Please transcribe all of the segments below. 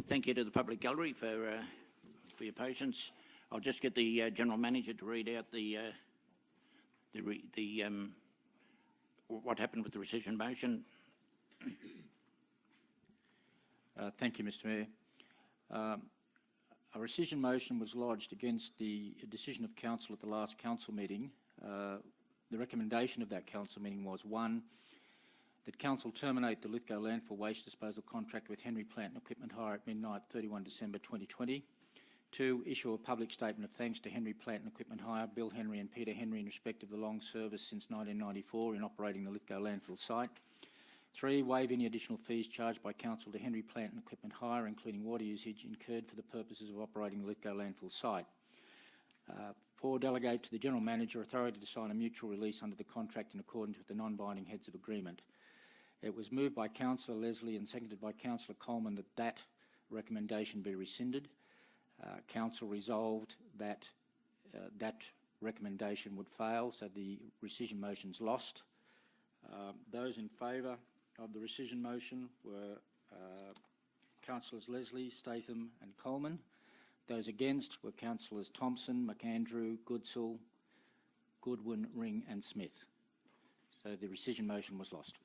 Thank you to the public gallery for your patience. I'll just get the General Manager to read out what happened with the rescission motion. Thank you, Mr Mayor. A rescission motion was lodged against the decision of Council at the last Council meeting. The recommendation of that Council meeting was 1, that Council terminate the Lithgow landfill waste disposal contract with Henry Plant and Equipment Hire at midnight 31 December 2020. 2, issue a public statement of thanks to Henry Plant and Equipment Hire, Bill Henry and Peter Henry in respect of the long service since 1994 in operating the Lithgow landfill site. 3, waive any additional fees charged by Council to Henry Plant and Equipment Hire, including water usage incurred for the purposes of operating the Lithgow landfill site. 4, delegate to the General Manager authority to sign a mutual release under the contract in accordance with the non-binding heads of agreement. It was moved by Councillor Leslie and seconded by Councillor Coleman that recommendation be rescinded. Council resolved that that recommendation would fail, so the rescission motion's lost. Those in favour of the rescission motion were Councillors Leslie, Statham and Coleman. Those against were Councillors Thompson, McAndrew, Goodsall, Goodwin, Ring and Smith. So the rescission motion was lost.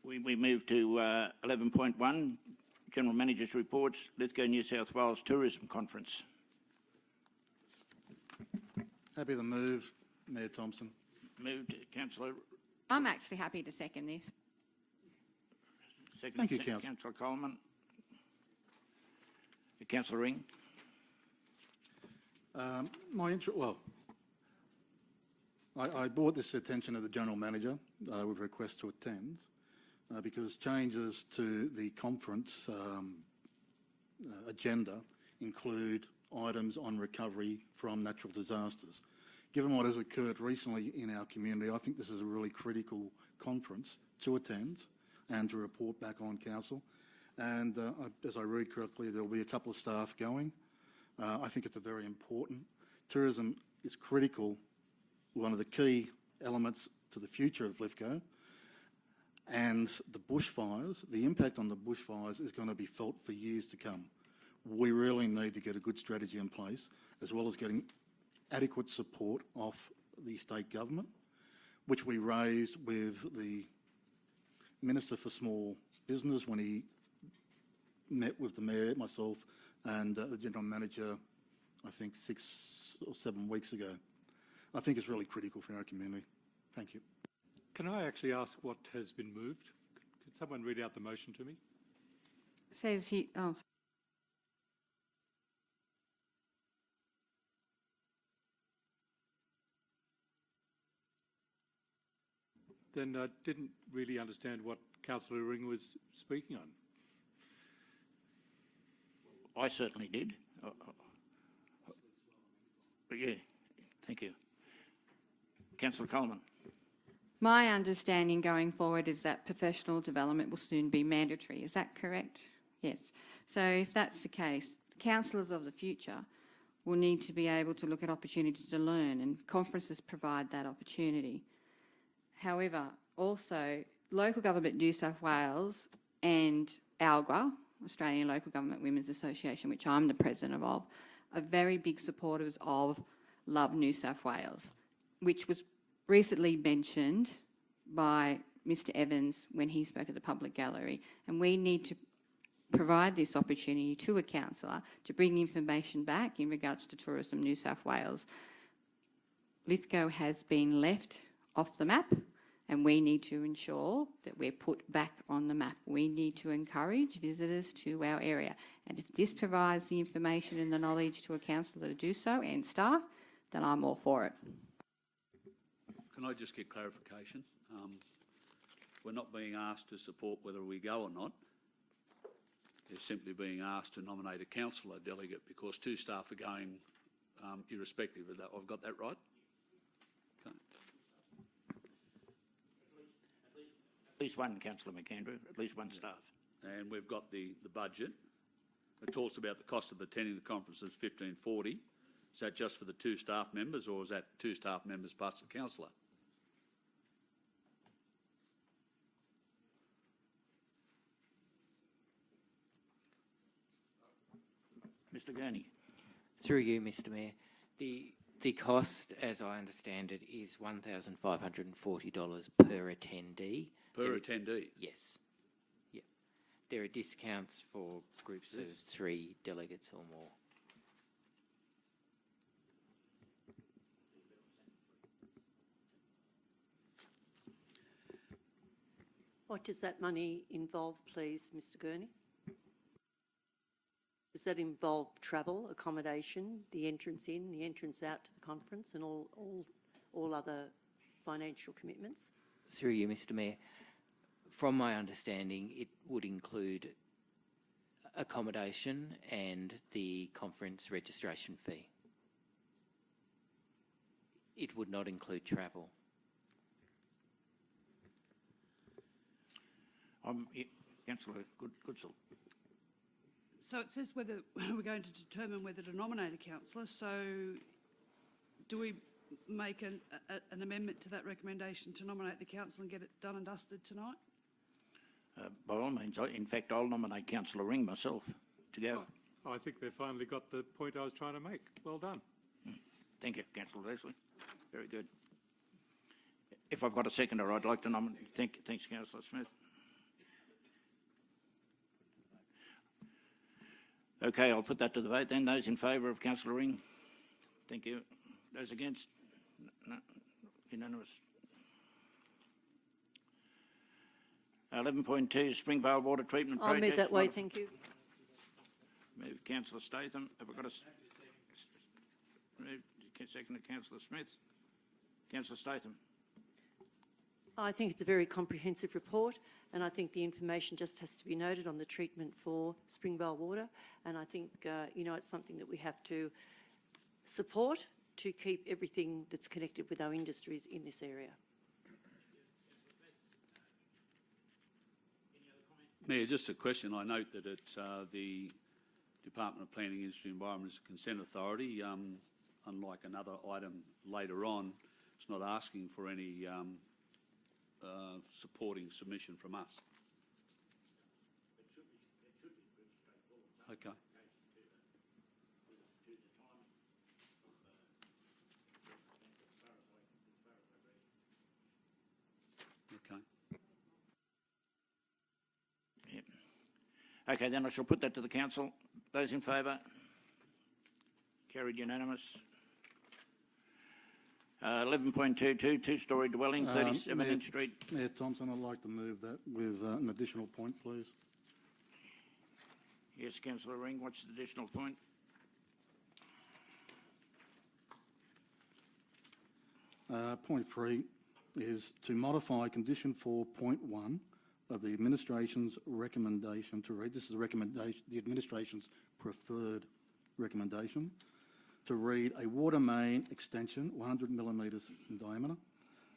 We move to 11.1, General Manager's Reports, Lithgow New South Wales Tourism Conference. Happy to move, Mayor Thompson. Moved, Councillor. I'm actually happy to second this. Second, Thank you, Councillor. Councillor Coleman. Councillor Ring. I brought this to the attention of the General Manager with a request to attend because changes to the conference agenda include items on recovery from natural disasters. Given what has occurred recently in our community, I think this is a really critical conference to attend and to report back on Council. And as I read correctly, there will be a couple of staff going. I think it's a very important. Tourism is critical, one of the key elements to the future of Lithgow. And the bushfires, the impact on the bushfires is going to be felt for years to come. We really need to get a good strategy in place, as well as getting adequate support off the state government, which we raised with the Minister for Small Business when he met with the Mayor, myself and the General Manager, I think 6 or 7 weeks ago. I think it's really critical for our community. Thank you. Can I actually ask what has been moved? Could someone read out the motion to me? Says he. Oh. Then I didn't really understand what Councillor Ring was speaking on. I certainly did. But yeah, thank you. Councillor Coleman. My understanding going forward is that professional development will soon be mandatory. Is that correct? Yes. So if that's the case, councillors of the future will need to be able to look at opportunities to learn, and conferences provide that opportunity. However, also, Local Government New South Wales and ALGWA, Australian Local Government Women's Association, which I'm the president of, are very big supporters of Love New South Wales, which was recently mentioned by Mr Evans when he spoke at the public gallery. And we need to provide this opportunity to a councillor to bring information back in regards to Tourism New South Wales. Lithgow has been left off the map, and we need to ensure that we're put back on the map. We need to encourage visitors to our area. And if this provides the information and the knowledge to a councillor to do so, and staff, then I'm all for it. Can I just get clarification? We're not being asked to support whether we go or not. They're simply being asked to nominate a councillor delegate because 2 staff are going irrespective of that. I've got that right? Okay. At least one, Councillor McAndrew, at least one staff. And we've got the budget. It talks about the cost of attending the conference is $1,540. Is that just for the 2 staff members, or is that 2 staff members plus a councillor? Mr Gurney. Through you, Mr Mayor. The cost, as I understand it, is $1,540 per attendee. Per attendee? Yes. Yeah. There are discounts for groups of 3 delegates or more. What does that money involve, please, Mr Gurney? Does that involve travel, accommodation, the entrance in, the entrance out to the conference, and all other financial commitments? Through you, Mr Mayor. From my understanding, it would include accommodation and the conference registration fee. It would not include travel. Councillor Goodsall. So it says whether we're going to determine whether to nominate a councillor. So do we make an amendment to that recommendation to nominate the councillor and get it done and dusted tonight? By all means, in fact, I'll nominate Councillor Ring myself to go. I think they finally got the point I was trying to make. Well done. Thank you, Councillor Leslie. Very good. If I've got a seconder, I'd like to nominate. Thanks, Councillor Smith. Okay, I'll put that to the vote then. Those in favour of Councillor Ring? Thank you. Those against? No. Unanimous. 11.2, Springvale Water Treatment I'll Project. move that way, thank you. Move Councillor Statham. Have I got move second to Councillor Smith? Councillor Statham. I think it's a very comprehensive report, and I think the information just has to be noted on the treatment for Springvale water, and I think, it's something that we have to support to keep everything that's connected with our industries in this area. Mayor, just a question. I note that it's the Department of Planning, Industry and Environment's Consent Authority. Unlike another item later on, it's not asking for any supporting submission from us. Okay. Okay. Okay, then I shall put that to the council. Those in favour? Carried unanimous. 11.22, two-storey dwelling, 37 Inch Street. Mayor Thompson, I'd like to move that with an additional point, please. Yes, Councillor Ring, what's the additional point? Point 3 is to modify condition 4.1 of the administration's recommendation to read. This is the administration's preferred recommendation to read a water main extension 100 millimetres in diameter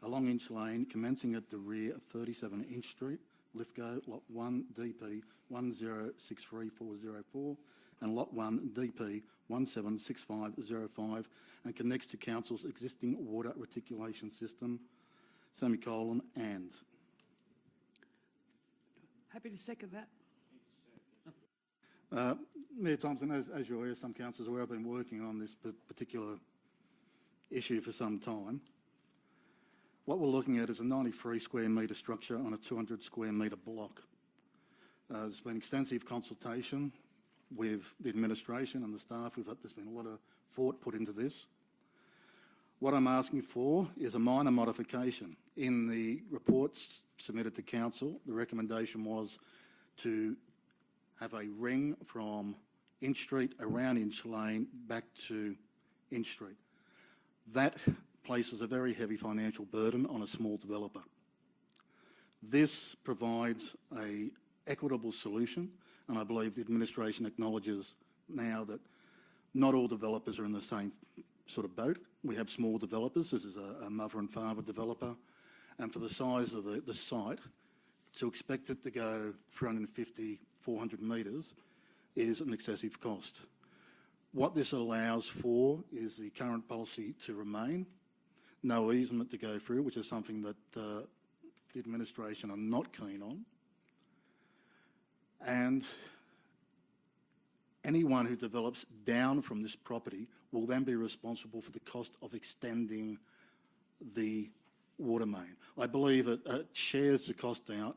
along Inch Lane commencing at the rear of 37 Inch Street, Lithgow, Lot 1 DP 1063404 and Lot 1 DP 176505 and connects to Council's existing water reticulation system, semicolon, and. Happy to second that. Mayor Thompson, as you're aware, some councillors have been working on this particular issue for some time. What we're looking at is a 93 square metre structure on a 200 square metre block. There's been extensive consultation with the administration and the staff. There's been a lot of thought put into this. What I'm asking for is a minor modification. In the reports submitted to council, the recommendation was to have a ring from Inch Street around Inch Lane back to Inch Street. That places a very heavy financial burden on a small developer. This provides an equitable solution, and I believe the administration acknowledges now that not all developers are in the same sort of boat. We have small developers. This is a mother and father developer, and for the size of the site, to expect it to go 350, 400 metres is an excessive cost. What this allows for is the current policy to remain, no easement to go through, which is something that the administration are not keen on, and anyone who develops down from this property will then be responsible for the cost of extending the water main. I believe it shares the cost out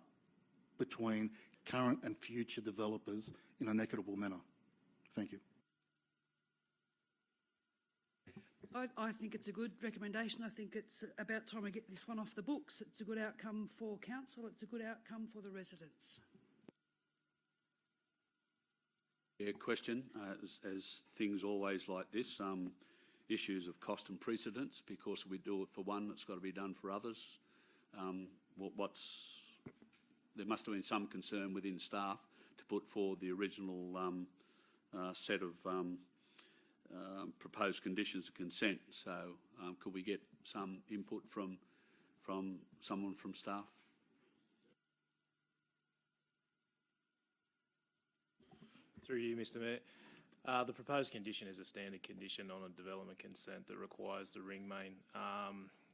between current and future developers in an equitable manner. Thank you. I think it's a good recommendation. I think it's about time we get this one off the books. It's a good outcome for council. It's a good outcome for the residents. Yeah, question, as things always like this, issues of cost and precedence, because we do it for one, it's got to be done for others. There must have been some concern within staff to put forward the original set of proposed conditions of consent. So could we get some input from someone from staff? Through you, Mr Mayor. The proposed condition is a standard condition on a development consent that requires the ring main.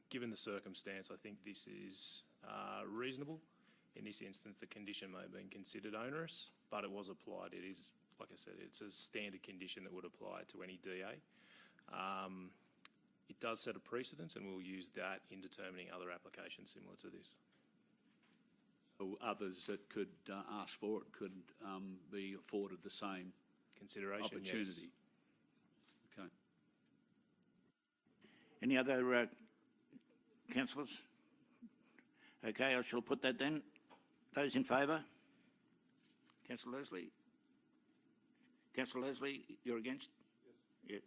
Given the circumstance, I think this is reasonable. In this instance, the condition may have been considered onerous, but it was applied. It is, like I said, it's a standard condition that would apply to any DA. It does set a precedence, and we'll use that in determining other applications similar to this. So others that could ask for it could be afforded the same Consideration, opportunity. Yes. Okay. Any other councillors? Okay, I shall put that then. Those in favour? Councillor Leslie? Councillor Leslie, you're against? Yes.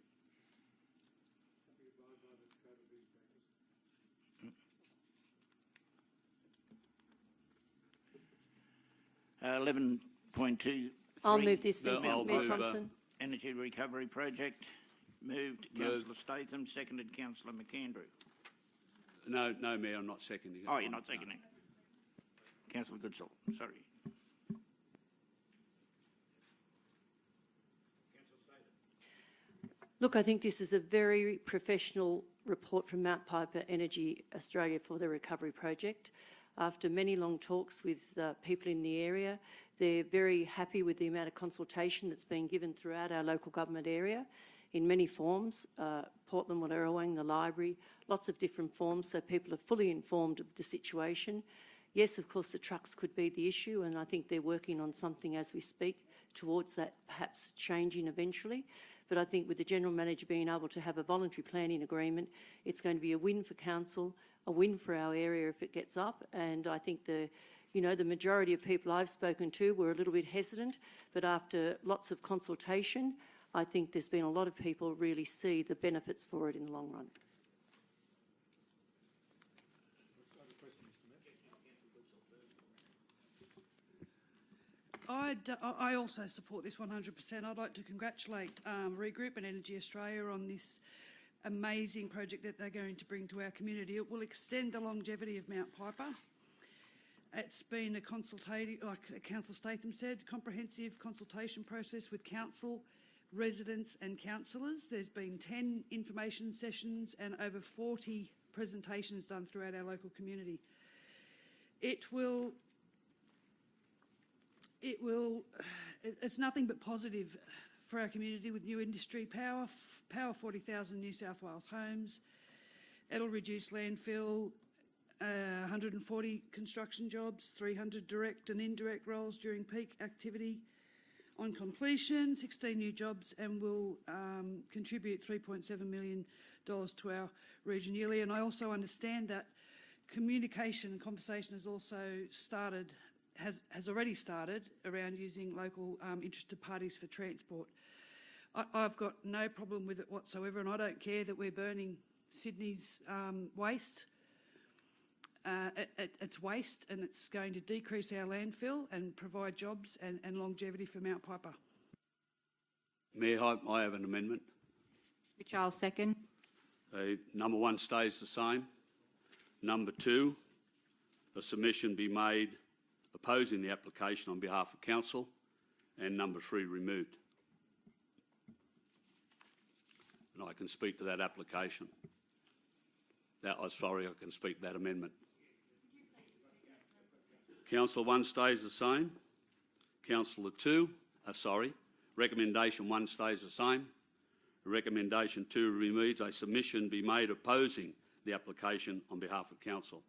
Yeah. 11.23. I'll move this No, then, I'll Mayor move, Thompson. Energy Recovery Project. Moved Councillor Statham, seconded Councillor McAndrew. No, Mayor, I'm not seconding it. Oh, you're not seconding. Councillor Goodsall, sorry. Look, I think this is a very professional report from Mount Piper Energy Australia for the recovery project. After many long talks with people in the area, they're very happy with the amount of consultation that's been given throughout our local government area in many forms, Portland, Woonarawang, the library, lots of different forms, so people are fully informed of the situation. Yes, of course, the trucks could be the issue, and I think they're working on something as we speak towards that perhaps changing eventually. But I think with the General Manager being able to have a voluntary planning agreement, it's going to be a win for council, a win for our area if it gets up. And I think the majority of people I've spoken to were a little bit hesitant, but after lots of consultation, I think there's been a lot of people really see the benefits for it in the long run. I also support this 100%. I'd like to congratulate Regroup and Energy Australia on this amazing project that they're going to bring to our community. It will extend the longevity of Mount Piper. It's been a consultative, like Councillor Statham said, comprehensive consultation process with council, residents and councillors. There's been 10 information sessions and over 40 presentations done throughout our local community. It's nothing but positive for our community with new industry, power 40,000 New South Wales homes. It'll reduce landfill, 140 construction jobs, 300 direct and indirect roles during peak activity. On completion, 16 new jobs, and will contribute $3.7 million to our region yearly. And I also understand that communication and conversation has also started, has already started around using local interested parties for transport. I've got no problem with it whatsoever, and I don't care that we're burning Sydney's waste. It's waste, and it's going to decrease our landfill and provide jobs and longevity for Mount Piper. Mayor, I have an amendment. Which I'll second. Number 1 stays the same. Number 2, a submission be made opposing the application on behalf of council, and number 3 removed. And I can speak to that application. I can speak to that amendment. Councillor 1 stays the same. Councillor 2, Recommendation 1 stays the same. Recommendation 2 removes a submission be made opposing the application on behalf of council.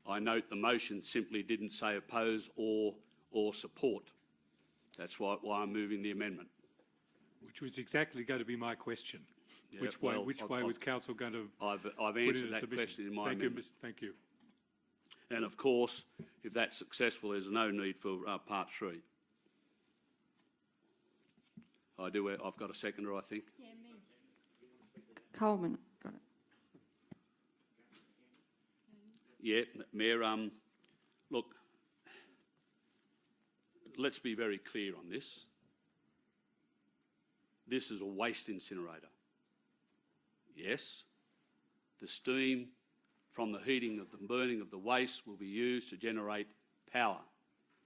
I note the motion simply didn't say oppose or support. That's why I'm moving the amendment. Which was exactly going to be my question. Yeah, Which way well, was council going to I've put in answered a that submission? question in my Thank you, amendment. Thank you. And of course, if that's successful, there's no need for part 3. I've got a seconder, I think. Yeah, me. Coleman, got it. Yeah, Mayor, look, let's be very clear on this. This is a waste incinerator. Yes, the steam from the heating of the burning of the waste will be used to generate power,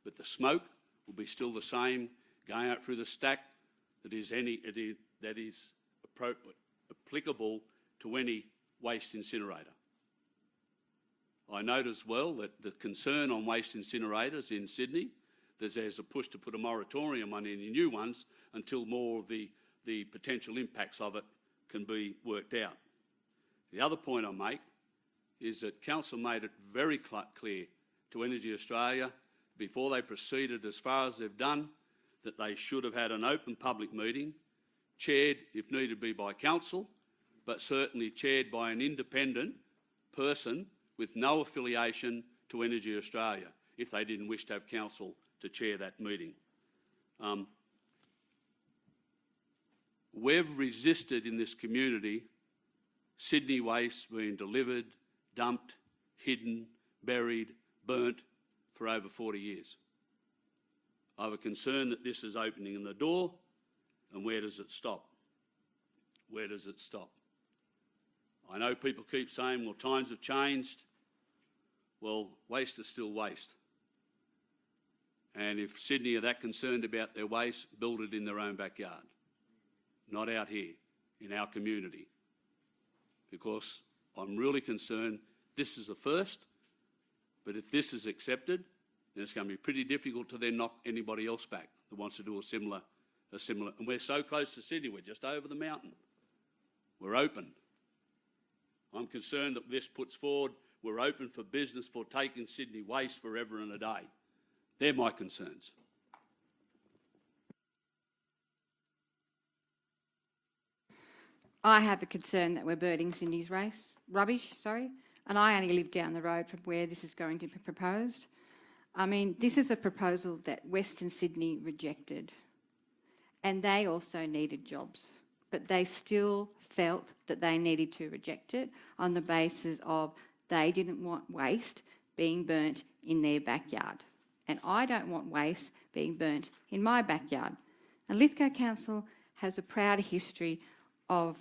but the smoke will be still the same going out through the stack that is applicable to any waste incinerator. I note as well that the concern on waste incinerators in Sydney, there's a push to put a moratorium on any new ones until more of the potential impacts of it can be worked out. The other point I make is that council made it very clear to Energy Australia before they proceeded as far as they've done that they should have had an open public meeting, chaired if needed be by council, but certainly chaired by an independent person with no affiliation to Energy Australia if they didn't wish to have council to chair that meeting. We've resisted in this community Sydney waste being delivered, dumped, hidden, buried, burnt for over 40 years. I have a concern that this is opening the door, and where does it stop? Where does it stop? I know people keep saying, well, times have changed. Well, waste is still waste. And if Sydney are that concerned about their waste, build it in their own backyard, not out here in our community. Because I'm really concerned this is the first, but if this is accepted, then it's going to be pretty difficult to then knock anybody else back that wants to do a similar, and we're so close to Sydney, we're just over the mountain. We're open. I'm concerned that this puts forward, we're open for business for taking Sydney waste forever and a day. They're my concerns. I have a concern that we're burning Sydney's rubbish, and I only live down the road from where this is going to be proposed. I mean, this is a proposal that Western Sydney rejected, and they also needed jobs, but they still felt that they needed to reject it on the basis of they didn't want waste being burnt in their backyard. And I don't want waste being burnt in my backyard. And Lithgow Council has a proud history of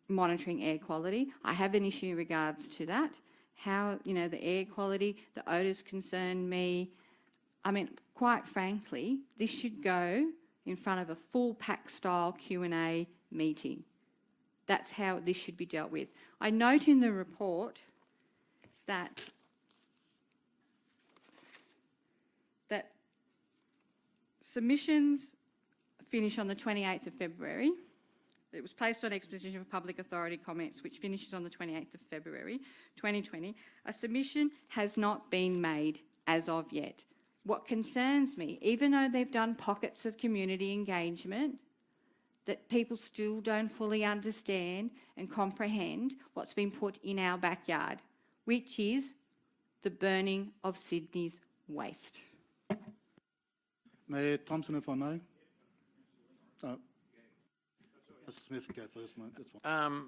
monitoring air quality. I have an issue in regards to that. How, the air quality, the odours concern me. I mean, quite frankly, this should go in front of a full pack style Q&A meeting. That's how this should be dealt with. I note in the report that submissions finish on the 28th of February. It was placed on exposition for public authority comments, which finishes on the 28th of February 2020. A submission has not been made as of yet. What concerns me, even though they've done pockets of community engagement, that people still don't fully understand and comprehend what's been put in our backyard, which is the burning of Sydney's waste. Mayor Thompson, if I may. Mr. Smith, go first, mate. That's fine.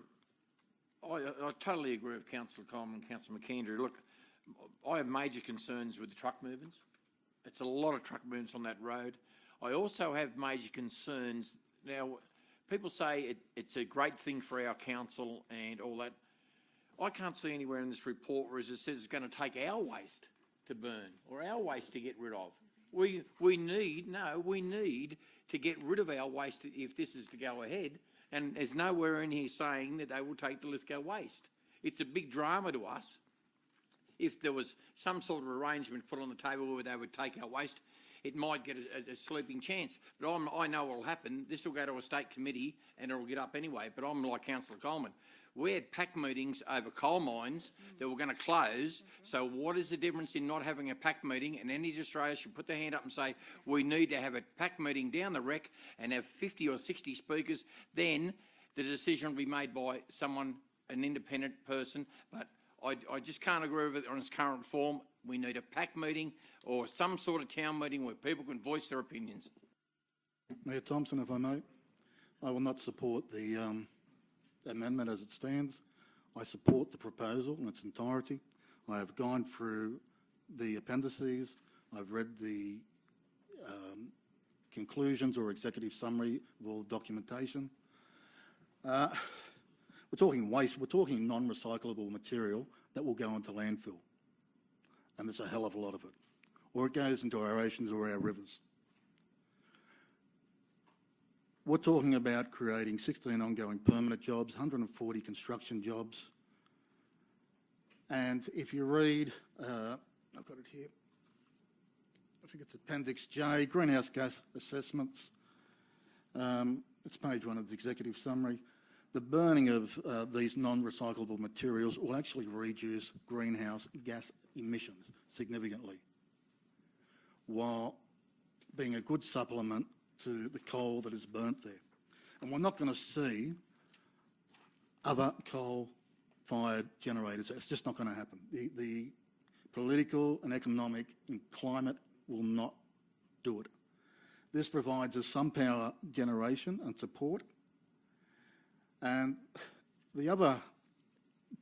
I totally agree with Councillor Coleman and Councillor McKendry. Look, I have major concerns with the truck movements. It's a lot of truck movements on that road. I also have major concerns. Now, people say it's a great thing for our council and all that. I can't see anywhere in this report where it says it's going to take our waste to burn or our waste to get rid of. We need to get rid of our waste if this is to go ahead, and there's nowhere in here saying that they will take the Lithgow waste. It's a big drama to us. If there was some sort of arrangement put on the table where they would take our waste, it might get a sleeping chance. But I know what will happen. This will go to a state committee and it will get up anyway. But I'm like Councillor Coleman. We had PAC meetings over coal mines that were going to close. So what is the difference in not having a PAC meeting? And Energy Australia should put their hand up and say, we need to have a PAC meeting down the rec and have 50 or 60 speakers. Then the decision will be made by someone, an independent person. But I just can't agree with it on its current form. We need a PAC meeting or some sort of town meeting where people can voice their opinions. Mayor Thompson, if I may, I will not support the amendment as it stands. I support the proposal in its entirety. I have gone through the appendices. I've read the conclusions or executive summary of all the documentation. We're talking waste, we're talking non-recyclable material that will go into landfill. And there's a hell of a lot of it. Or it goes into our oceans or our rivers. We're talking about creating 16 ongoing permanent jobs, 140 construction jobs. And if you read, I've got it here, I think it's Appendix J, greenhouse gas assessments. It's page 1 of the executive summary. The burning of these non-recyclable materials will actually reduce greenhouse gas emissions significantly, while being a good supplement to the coal that is burnt there. And we're not going to see other coal-fired generators. It's just not going to happen. The political and economic and climate will not do it. This provides us some power generation and support. And the other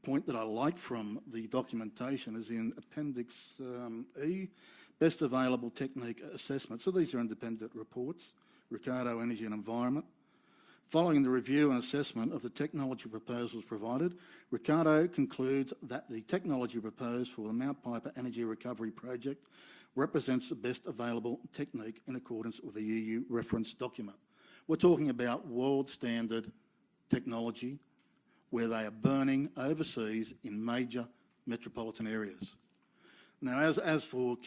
point that I like from the documentation is in Appendix E, Best Available Technique Assessment. So these are independent reports, Ricardo Energy and Environment. Following the review and assessment of the technology proposals provided, Ricardo concludes that the technology proposed for the Mount Piper Energy Recovery Project represents the best available technique in accordance with the EU reference document. We're talking about world standard technology where they are burning overseas in major metropolitan areas. Now, as for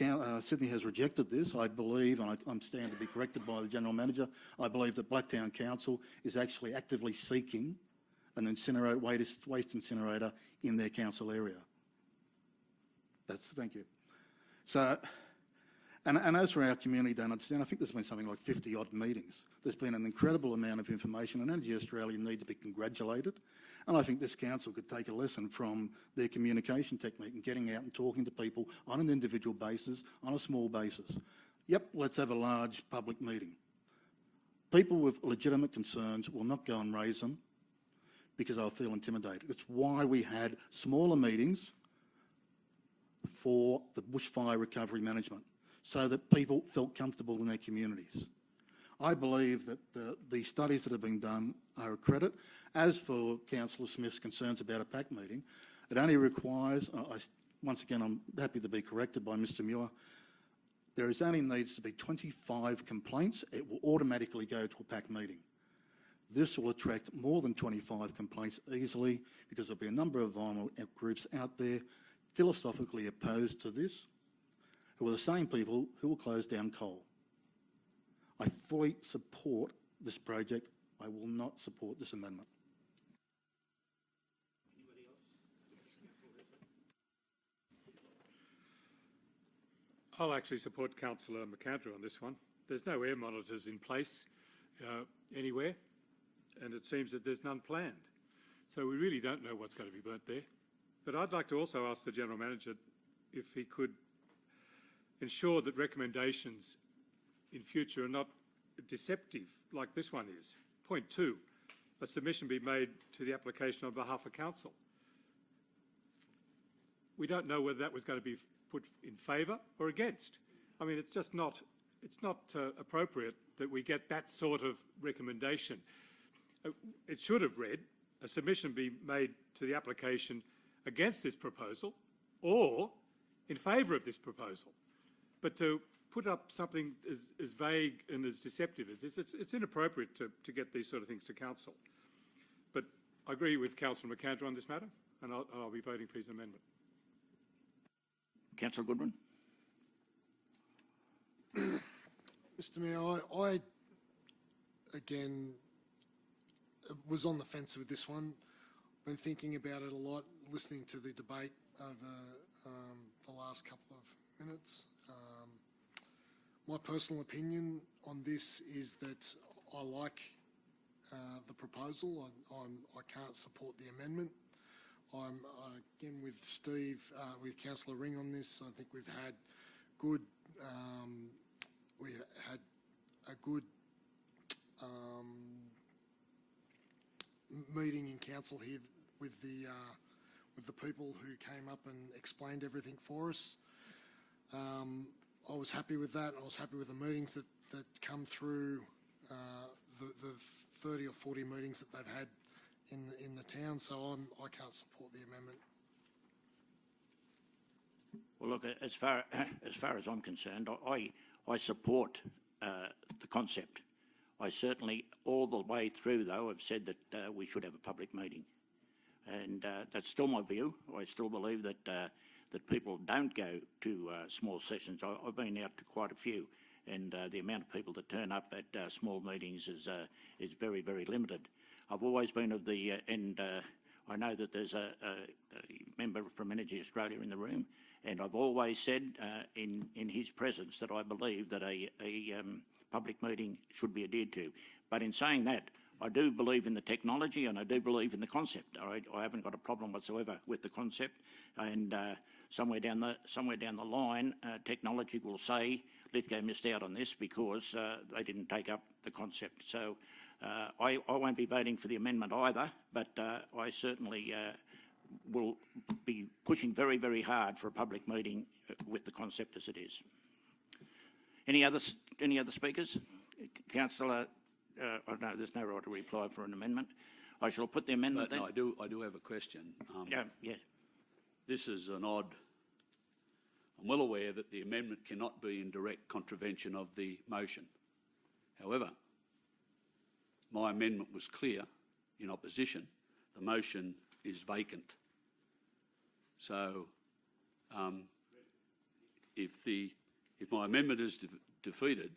Sydney has rejected this, I believe, and I'm stand to be corrected by the General Manager, I believe that Blacktown Council is actually actively seeking an waste incinerator in their council area. Thank you. So, and as for our community, don't understand, I think there's been something like 50 odd meetings. There's been an incredible amount of information, and Energy Australia need to be congratulated. And I think this council could take a lesson from their communication technique and getting out and talking to people on an individual basis, on a small basis. Yep, let's have a large public meeting. People with legitimate concerns will not go and raise them because they'll feel intimidated. It's why we had smaller meetings for the bushfire recovery management, so that people felt comfortable in their communities. I believe that the studies that have been done are a credit. As for Councillor Smith's concerns about a PAC meeting, it only requires, once again, I'm happy to be corrected by Mr Muir, there only needs to be 25 complaints. It will automatically go to a PAC meeting. This will attract more than 25 complaints easily because there'll be a number of vulnerable groups out there philosophically opposed to this, who are the same people who will close down coal. I fully support this project. I will not support this amendment. I'll actually support Councillor McAndrew on this one. There's no air monitors in place anywhere, and it seems that there's none planned. So we really don't know what's going to be burnt there. But I'd like to also ask the General Manager if he could ensure that recommendations in future are not deceptive like this one is. Point 2, a submission be made to the application on behalf of council. We don't know whether that was going to be put in favour or against. I mean, it's just not, appropriate that we get that sort of recommendation. It should have read, a submission be made to the application against this proposal or in favour of this proposal. But to put up something as vague and as deceptive as this, it's inappropriate to get these sort of things to council. But I agree with Councillor McAndrew on this matter, and I'll be voting for his amendment. Councillor Goodwin. Mr Mayor, I again, was on the fence with this one. Been thinking about it a lot, listening to the debate over the last couple of minutes. My personal opinion on this is that I like the proposal. I can't support the amendment. I'm again with Steve, with Councillor Ring on this. I think we've had good. We had a good meeting in council here with the people who came up and explained everything for us. I was happy with that. I was happy with the meetings that come through, the 30 or 40 meetings that they've had in the town. So I can't support the amendment. Well, look, as far as I'm concerned, I support the concept. I certainly, all the way through, though, have said that we should have a public meeting, and that's still my view. I still believe that that people don't go to small sessions. I've been out to quite a few, and the amount of people that turn up at small meetings is very, very limited. I've always been of the and I know that there's a member from Energy Australia in the room, and I've always said in his presence that I believe that a public meeting should be adhered to. But in saying that, I do believe in the technology and I do believe in the concept. I haven't got a problem whatsoever with the concept, and somewhere down the line, technology will say Lithgow missed out on this because they didn't take up the concept. So I won't be voting for the amendment either, but I certainly will be pushing very, very hard for a public meeting with the concept as it is. Any other speakers? Councillor, no, there's no right to reply for an amendment. I shall put the amendment then. No, I do have a question. Yeah. This is an odd. I'm well aware that the amendment cannot be in direct contravention of the motion. However, my amendment was clear in opposition. The motion is vacant. So, if my amendment is defeated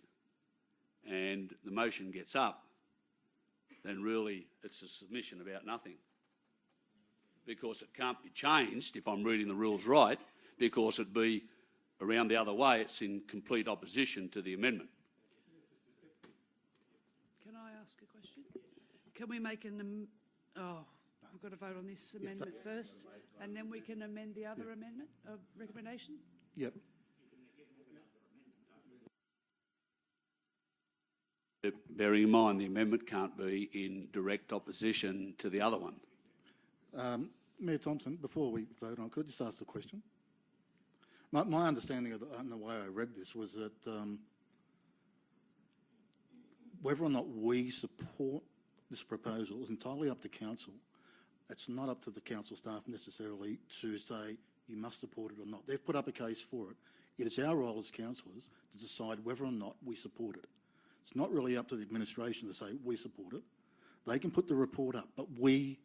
and the motion gets up, then really it's a submission about nothing, because it can't be changed, if I'm reading the rules right, because it'd be around the other way. It's in complete opposition to the amendment. Can I ask a question? Can we make we've got to vote on this amendment first, and then we can amend the other amendment of recommendation? Yep. Bearing in mind the amendment can't be in direct opposition to the other one. Mayor Thompson, before we vote on, could I just ask a question? My understanding of and the way I read this was that whether or not we support this proposal is entirely up to council. It's not up to the council staff necessarily to say you must support it or not. They've put up a case for it. It is our role as councillors to decide whether or not we support it. It's not really up to the administration to say we support it. They can put the report up, but we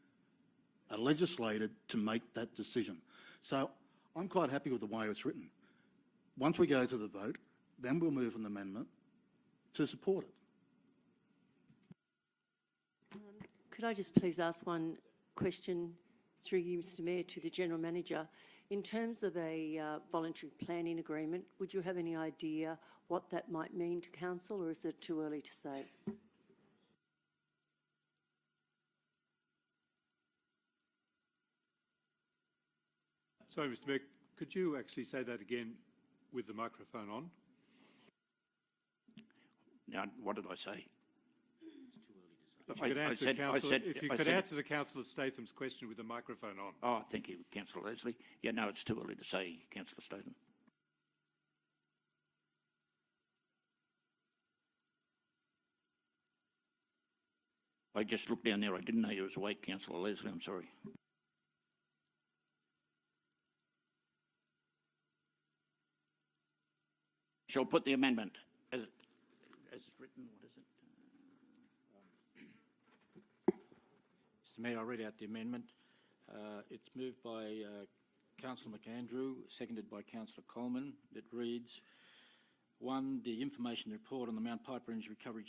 are legislated to make that decision. So I'm quite happy with the way it's written. Once we go to the vote, then we'll move an amendment to support it. Could I just please ask one question through you, Mr Mayor, to the General Manager? In terms of a voluntary planning agreement, would you have any idea what that might mean to council, or is it too early to say? Sorry, Mr Mayor, could you actually say that again with the microphone on? Now, what did I say? If you could answer the Councillor Statham's question with the microphone on. Oh, thank you, Councillor Leslie. Yeah, no, it's too early to say, Councillor Statham. I just looked down there. I didn't know you was awake, Councillor Leslie. I'm sorry. Shall put the amendment as it's written. What is it? Mr Mayor, I'll read out the amendment. It's moved by Councillor McAndrew, seconded by Councillor Coleman. It reads, 1, the information report on the Mount Piper Energy Recovery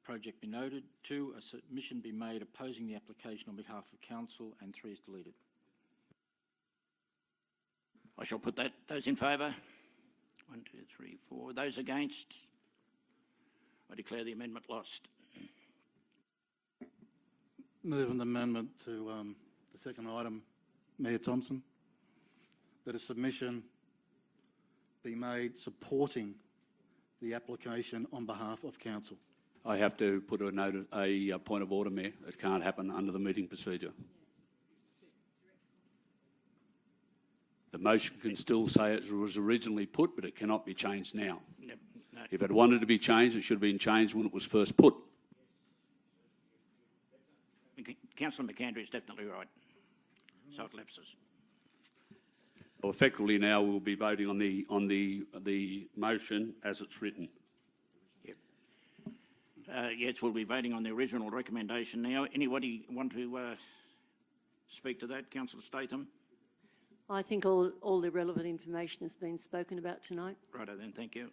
Project be noted. 2, a submission be made opposing the application on behalf of council, and 3 is deleted. I shall put that. Those in favour? 1, 2, 3, 4. Those against? I declare the amendment lost. Move an amendment to the second item, Mayor Thompson, that a submission be made supporting the application on behalf of council. I have to put a point of order, Mayor. It can't happen under the meeting procedure. The motion can still say it was originally put, but it cannot be changed now. Yep. No. If it wanted to be changed, it should have been changed when it was first put. Councillor McAndrew is definitely right. So it lapses. Well, effectively now we'll be voting on the motion as it's written. Yep. Yes, we'll be voting on the original recommendation now. Anybody want to speak to that? Councillor Statham? I think all the relevant information has been spoken about tonight. Righto then, thank you.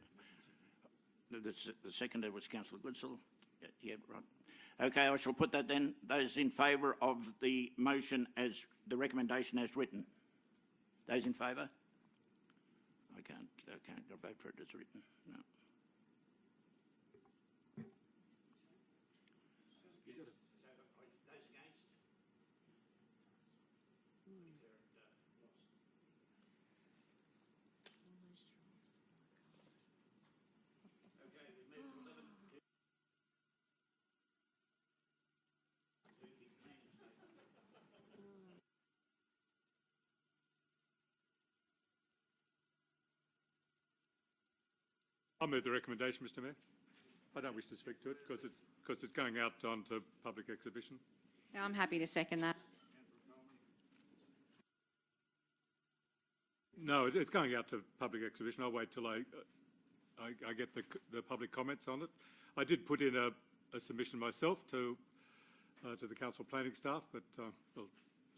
The seconder was Councillor Goodsall. Yeah, right. Okay, I shall put that then. Those in favour of the motion as the recommendation as written? Those in favour? I can't vote for it as written, no. I'll move the recommendation, Mr Mayor. I don't wish to speak to it because it's going out onto public exhibition. Yeah, I'm happy to second that. No, it's going out to public exhibition. I'll wait till I get the public comments on it. I did put in a submission myself to the council planning staff, but we'll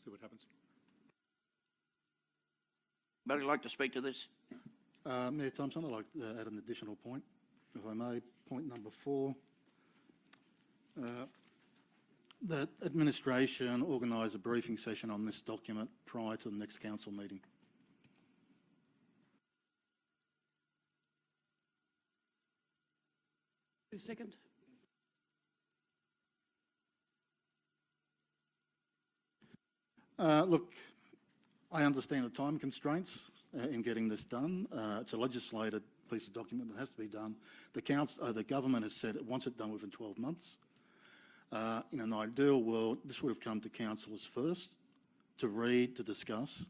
see what happens. Anybody like to speak to this? Mayor Thompson, I'd like to add an additional point, if I may. Point number 4, that administration organise a briefing session on this document prior to the next council meeting. A second. Look, I understand the time constraints in getting this done. It's a legislated piece of document that has to be done. The government has said it wants it done within 12 months. In an ideal world, this would have come to councillors first to read, to discuss,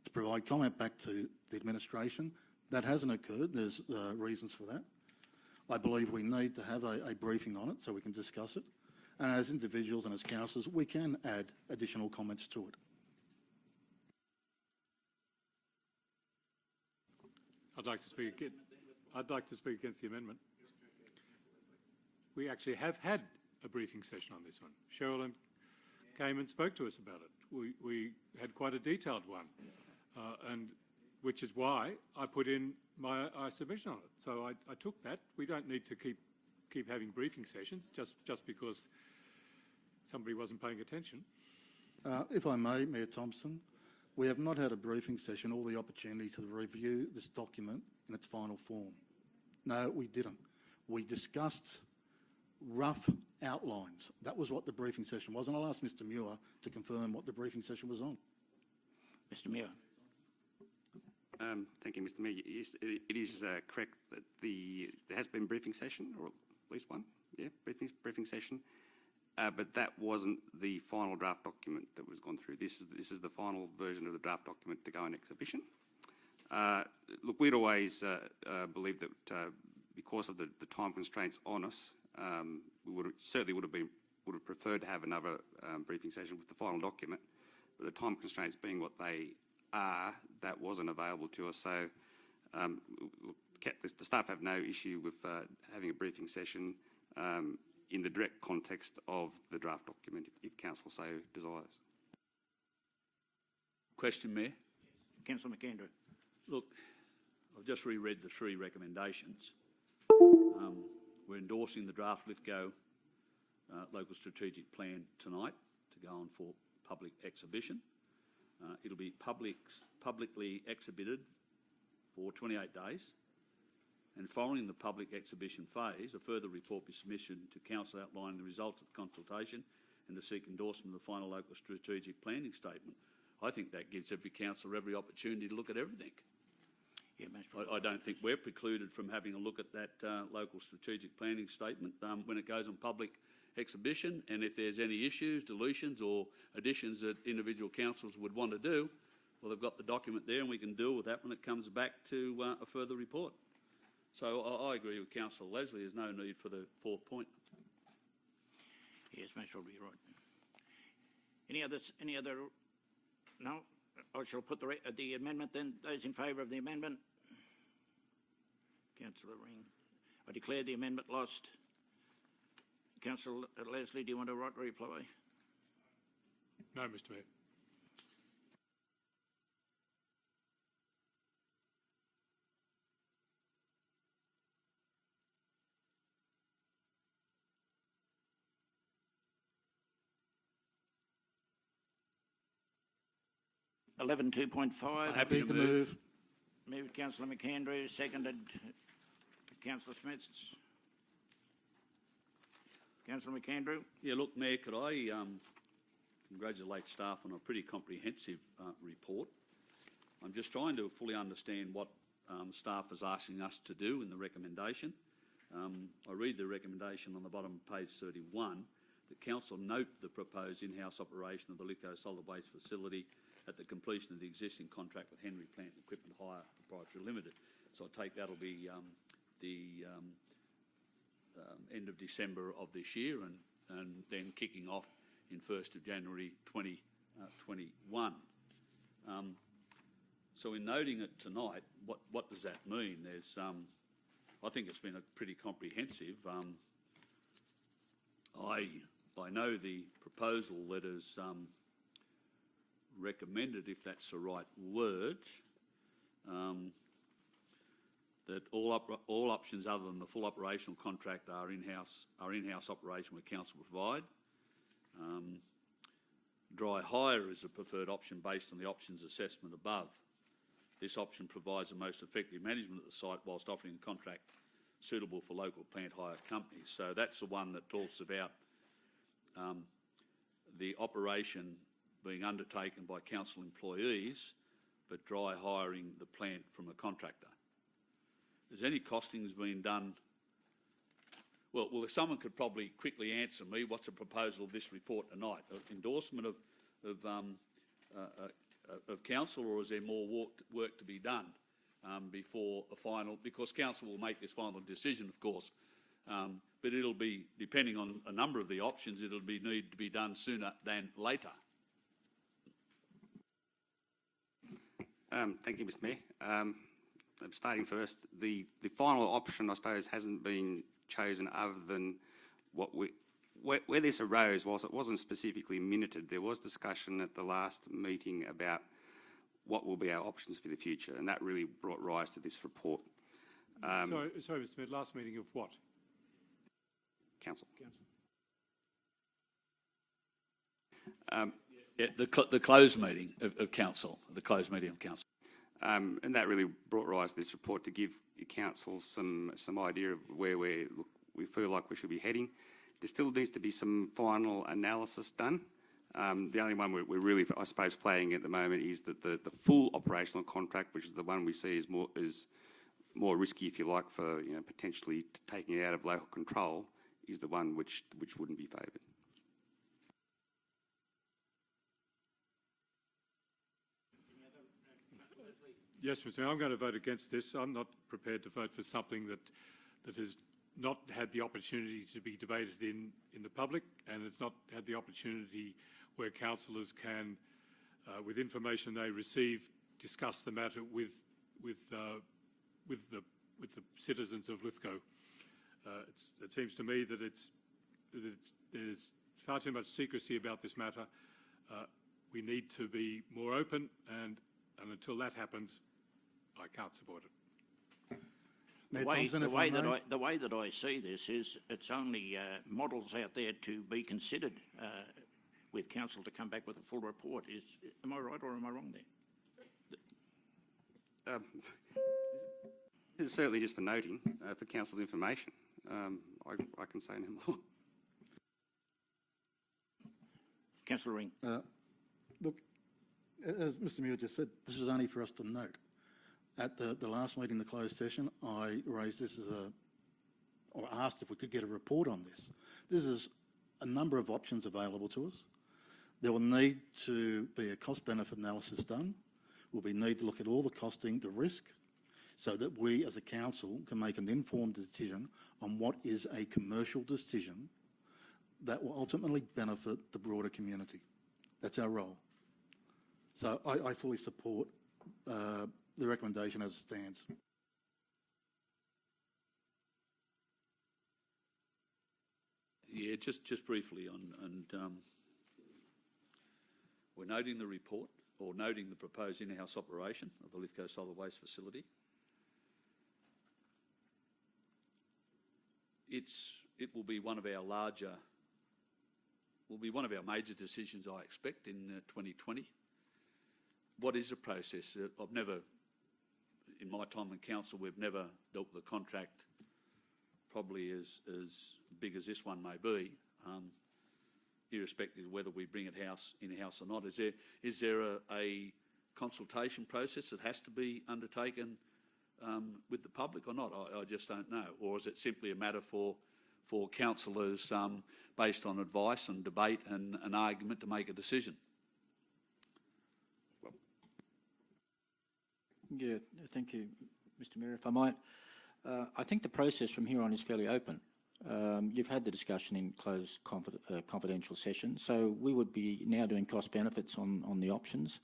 to provide comment back to the administration. That hasn't occurred. There's reasons for that. I believe we need to have a briefing on it so we can discuss it. And as individuals and as councillors, we can add additional comments to it. I'd like to speak again. I'd like to speak against the amendment. We actually have had a briefing session on this one. Sherilyn came and spoke to us about it. We had quite a detailed one, and which is why I put in my submission on it. So I took that. We don't need to keep having briefing sessions just because somebody wasn't paying attention. If I may, Mayor Thompson, we have not had a briefing session or the opportunity to review this document in its final form. No, we didn't. We discussed rough outlines. That was what the briefing session was, and I'll ask Mr Muir to confirm what the briefing session was on. Mr Muir. Thank you, Mr Mayor. Yes, it is correct that there has been a briefing session, or at least one, yeah, briefing session, but that wasn't the final draft document that was gone through. This is the final version of the draft document to go on exhibition. Look, we'd always believed that because of the time constraints on us, we would have preferred to have another briefing session with the final document, but the time constraints being what they are, that wasn't available to us. So the staff have no issue with having a briefing session in the direct context of the draft document, if council so desires. Question, Mayor. Councillor McAndrew. Look, I've just reread the three recommendations. We're endorsing the draft Lithgow local strategic plan tonight to go on for public exhibition. It'll be publicly exhibited for 28 days. And following the public exhibition phase, a further report be submitted to Council outlining the results of the consultation and to seek endorsement of the final local strategic planning statement. I think that gives every councillor every opportunity to look at everything. Yeah, I don't think we're precluded from having a look at that local strategic planning statement when it goes on public exhibition, and if there's any issues, deletions or additions that individual councils would want to do, well, they've got the document there and we can deal with that when it comes back to a further report. So I agree with Councillor Leslie, there's no need for the fourth point. Yes, most probably right. Any other? No? I shall put the amendment then. Those in favour of the amendment? Councillor Ring. I declare the amendment lost. Councillor Leslie, do you want to write a reply? No, Mr Mayor. Eleven 2.5. Happy to move. Moved Councillor McAndrew, seconded Councillor Smith. Councillor McAndrew. Yeah, look, Mayor, could I congratulate staff on a pretty comprehensive report. I'm just trying to fully understand what staff is asking us to do in the recommendation. I read the recommendation on the bottom of page 31, that Council note the proposed in-house operation of the Lithgow Solid Waste Facility at the completion of the existing contract with Henry Plant and Equipment Hire Proprietary Limited. So I take that'll be the end of December of this year and then kicking off in 1st of January 2021. So in noting it tonight, what does that mean? There's, I think it's been a pretty comprehensive. I know the proposal that is recommended, if that's the right word, that all options other than the full operational contract are in-house operation where council provide. Dry hire is a preferred option based on the options assessment above. This option provides the most effective management of the site whilst offering a contract suitable for local plant hire companies. So that's the one that talks about the operation being undertaken by council employees, but dry hiring the plant from a contractor. Has any costings been done? Well, if someone could probably quickly answer me, what's the proposal of this report tonight? Endorsement of council, or is there more work to be done before a final? Because council will make this final decision, of course, but it'll be, depending on a number of the options, it'll need to be done sooner than later. Thank you, Mr Mayor. I'm starting first. The final option, I suppose, hasn't been chosen other than where this arose was it wasn't specifically minuted. There was discussion at the last meeting about what will be our options for the future, and that really brought rise to this report. Sorry, Mr Mayor, last meeting of what? Council. Yeah, the closed meeting of council, And that really brought rise to this report to give council some idea of where we feel like we should be heading. There still needs to be some final analysis done. The only one we're really, I suppose, flagging at the moment is that the full operational contract, which is the one we see is more risky, if you like, for potentially taking it out of local control, is the one which wouldn't be favoured. Yes, Mr Mayor, I'm going to vote against this. I'm not prepared to vote for something that has not had the opportunity to be debated in the public, and it's not had the opportunity where councillors can, with information they receive, discuss the matter with the citizens of Lithgow. It seems to me that there's far too much secrecy about this matter. We need to be more open, and until that happens, I can't support it. Mayor Thompson, the if way I that may. the way that I see this is it's only models out there to be considered with council to come back with a full report. Am I right or am I wrong there? This is certainly just for noting, for council's information. I can say no more. Councillor Ring. Look, as Mr Muir just said, this is only for us to note. At the last meeting, the closed session, I raised this or asked if we could get a report on this. This is a number of options available to us. There will need to be a cost-benefit analysis done. We'll need to look at all the costing, the risk, so that we as a council can make an informed decision on what is a commercial decision that will ultimately benefit the broader community. That's our role. So I fully support the recommendation as it stands. Yeah, just briefly we're noting the report, or noting the proposed in-house operation of the Lithgow Solid Waste Facility. It will be one of our major decisions, I expect, in 2020. What is the process? I've never, in my time in council, we've never dealt with a contract probably as big as this one may be, irrespective of whether we bring it in-house or not. Is there a consultation process that has to be undertaken with the public or not? I just don't know. Or is it simply a matter for councillors, based on advice and debate and an argument, to make a decision? Yeah, thank you, Mr Mayor. If I might, I think the process from here on is fairly open. You've had the discussion in closed confidential session, so we would be now doing cost benefits on the options.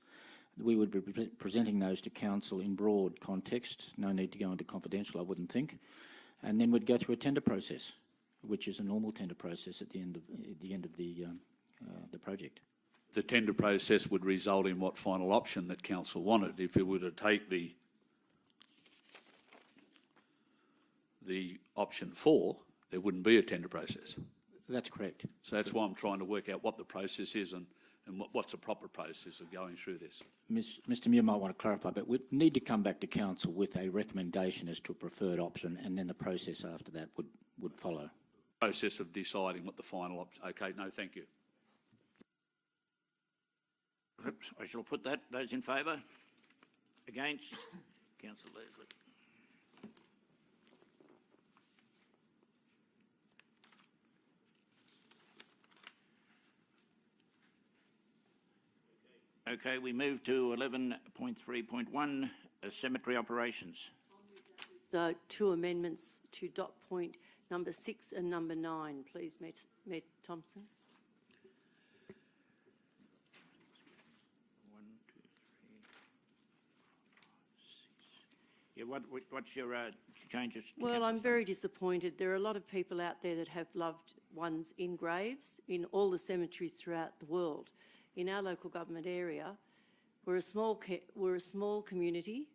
We would be presenting those to council in broad context. No need to go into confidential, I wouldn't think. And then we'd go through a tender process, which is a normal tender process at the end of the project. The tender process would result in what final option that council wanted. If it were to take the option 4, there wouldn't be a tender process. That's correct. So that's why I'm trying to work out what the process is and what's the proper process of going through this. Mr Muir might want to clarify, but we'd need to come back to council with a recommendation as to a preferred option, and then the process after that would follow. Process of deciding what the final option. Okay, no, thank you. I shall put that. Those in favour? Against? Councillor Leslie. Okay, we move to 11.3.1, cemetery operations. So 2 amendments to dot point number 6 and number 9, please, Mayor Thompson. 1, 2, 3, 4, 5, 6. Yeah, what's your changes? Well, I'm very disappointed. There are a lot of people out there that have loved ones in graves in all the cemeteries throughout the world. In our local government area, we're a small community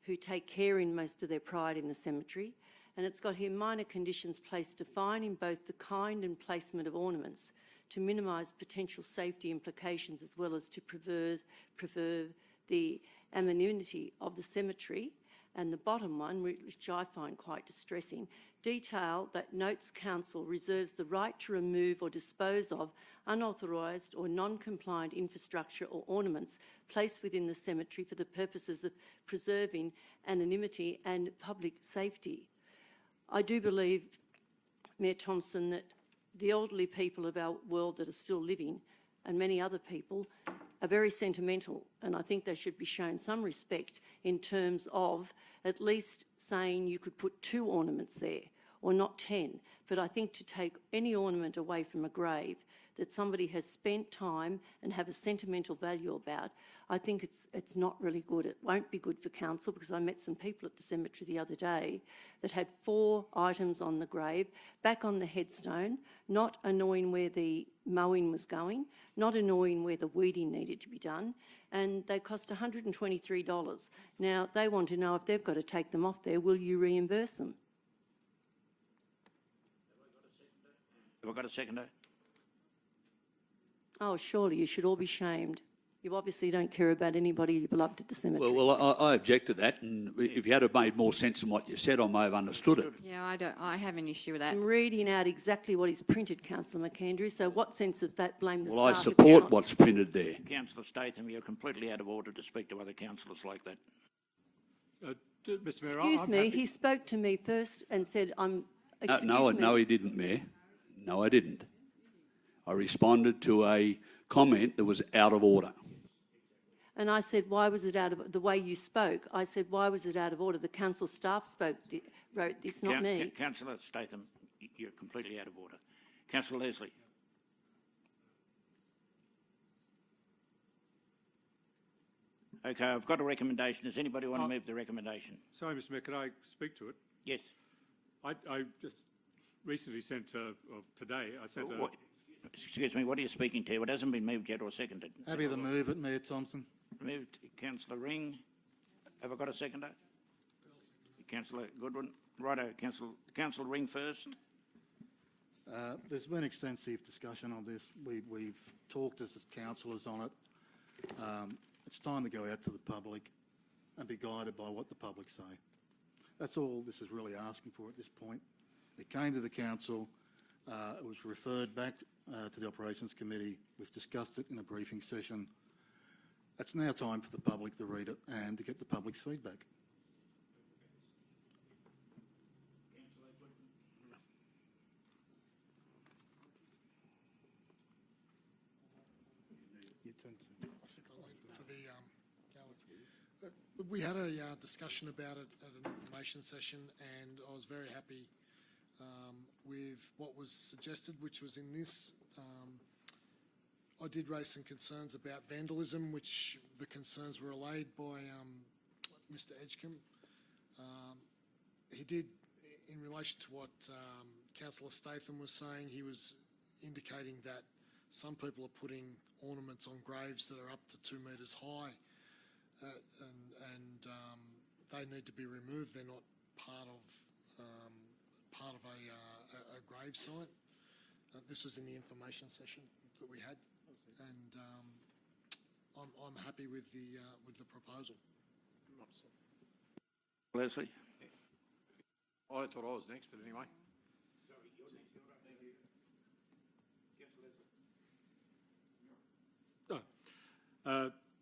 who take care in most of their pride in the cemetery, and it's got here minor conditions placed to fine in both the kind and placement of ornaments to minimise potential safety implications, as well as to preserve the anonymity of the cemetery. And the bottom one, which I find quite distressing, detail that notes council reserves the right to remove or dispose of unauthorised or non-compliant infrastructure or ornaments placed within the cemetery for the purposes of preserving anonymity and public safety. I do believe, Mayor Thompson, that the elderly people of our world that are still living, and many other people, are very sentimental, and I think they should be shown some respect in terms of at least saying you could put 2 ornaments there, or not 10. But I think to take any ornament away from a grave that somebody has spent time and have a sentimental value about, I think it's not really good. It won't be good for council, because I met some people at the cemetery the other day that had 4 items on the grave, back on the headstone, not annoying where the mowing was going, not annoying where the weeding needed to be done, and they cost $123. Now, they want to know if they've got to take them off there, will you reimburse them? Have I got a seconder? Oh, surely you should all be shamed. You obviously don't care about anybody you beloved at the cemetery. Well, I object to that, and if you had have made more sense than what you said, I may have understood it. Yeah, I have an issue with that. I'm reading out exactly what is printed, Councillor McKendry, so what sense does that blame the Well, I staff if it's support not? what's printed there. Councillor Statham, you're completely out of order to speak to other councillors like that. Mr Mayor, Excuse I'm me, happy- he spoke to me first and said, excuse No, me. no, he didn't, Mayor. No, I didn't. I responded to a comment that was out of order. And I said, why was it out of, the way you spoke, I said, why was it out of order? The council staff wrote this, not me. Councillor Statham, you're completely out of order. Councillor Leslie. Okay, I've got a recommendation. Does anybody want to move the recommendation? Sorry, Mr Mayor, can I speak to it? Yes. I just recently sent, or today, I sent a... Excuse me, what are you speaking to? It hasn't been moved yet or seconded. Happy to move it, Mayor Thompson. Moved, Councillor Ring. Have I got a seconder? Councillor Goodwin. Righto, Councillor Ring first. There's been extensive discussion on this. We've talked as councillors on it. It's time to go out to the public and be guided by what the public say. That's all this is really asking for at this point. It came to the council. It was referred back to the Operations Committee. We've discussed it in a briefing session. It's now time for the public to read it and to get the public's feedback. We had a discussion about it at an information session, and I was very happy with what was suggested, which was in this. I did raise some concerns about vandalism, which the concerns were allayed by Mr Edgecombe. He did, in relation to what Councillor Statham was saying, he was indicating that some people are putting ornaments on graves that are up to 2 metres high, and they need to be removed. They're not part of a grave site. This was in the information session that we had, and I'm happy with the proposal. Leslie. I thought I was next, but anyway.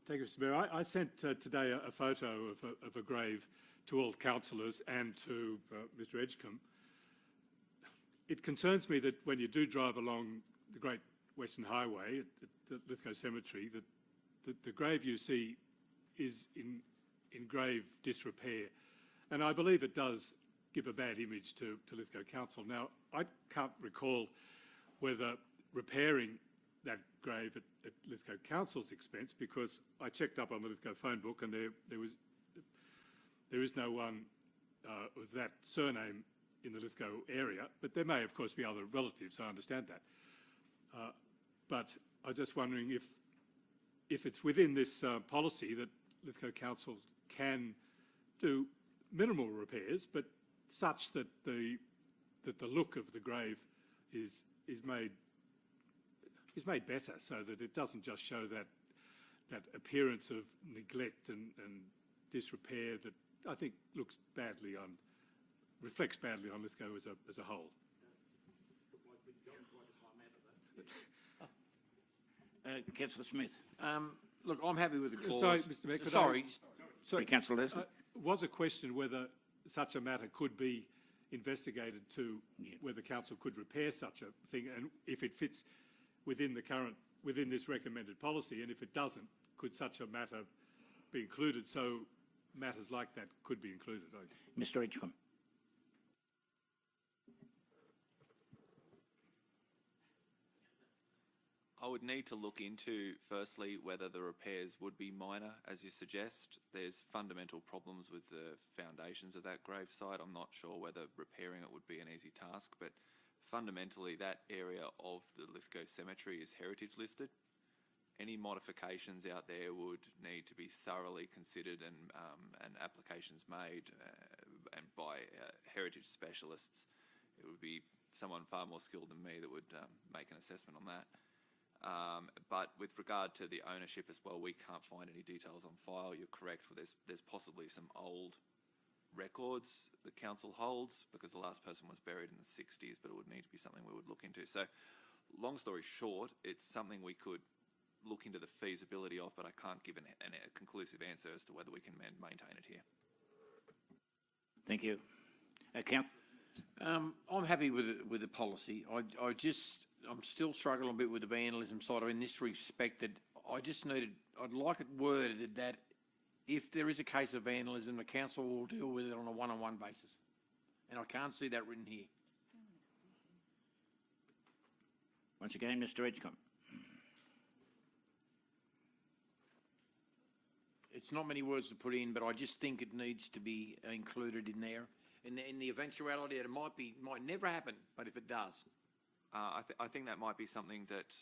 Thank you, Mr Mayor. I sent today a photo of a grave to all councillors and to Mr Edgecombe. It concerns me that when you do drive along the Great Western Highway at the Lithgow Cemetery, that the grave you see is in grave disrepair. And I believe it does give a bad image to Lithgow Council. Now, I can't recall whether repairing that grave at Lithgow Council's expense, because I checked up on the Lithgow phone book and there is no one with that surname in the Lithgow area, but there may of course be other relatives, I understand that. But I'm just wondering if it's within this policy that Lithgow Council can do minimal repairs, but such that the look of the grave is made better, so that it doesn't just show that appearance of neglect and disrepair that I think reflects badly on Lithgow as a whole. Councillor Smith. Look, I'm happy with the clause. Sorry, Mr Mayor. could Sorry. Sorry, Councillor Leslie. Was a question whether such a matter could be investigated to whether council could repair such a thing, and if it fits within this recommended policy, and if it doesn't, could such a matter be included? So matters like that could be included. Mr Edgecombe. I would need to look into, firstly, whether the repairs would be minor, as you suggest. There's fundamental problems with the foundations of that gravesite. I'm not sure whether repairing it would be an easy task, but fundamentally that area of the Lithgow Cemetery is heritage listed. Any modifications out there would need to be thoroughly considered and applications made and by heritage specialists. It would be someone far more skilled than me that would make an assessment on that. But with regard to the ownership as well, we can't find any details on file. You're correct. There's possibly some old records the council holds because the last person was buried in the 60s, but it would need to be something we would look into. So long story short, it's something we could look into the feasibility of, but I can't give a conclusive answer as to whether we can maintain it here. Thank you. I'm happy with the policy. I'm still struggling a bit with the vandalism side in this respect that I'd like it worded that if there is a case of vandalism, the council will deal with it on a one-on-one basis. And I can't see that written here. Once again, Mr. Edgecombe. It's not many words to put in, but I just think it needs to be included in there. In the eventuality that it might never happen, but if it does. I think that might be something that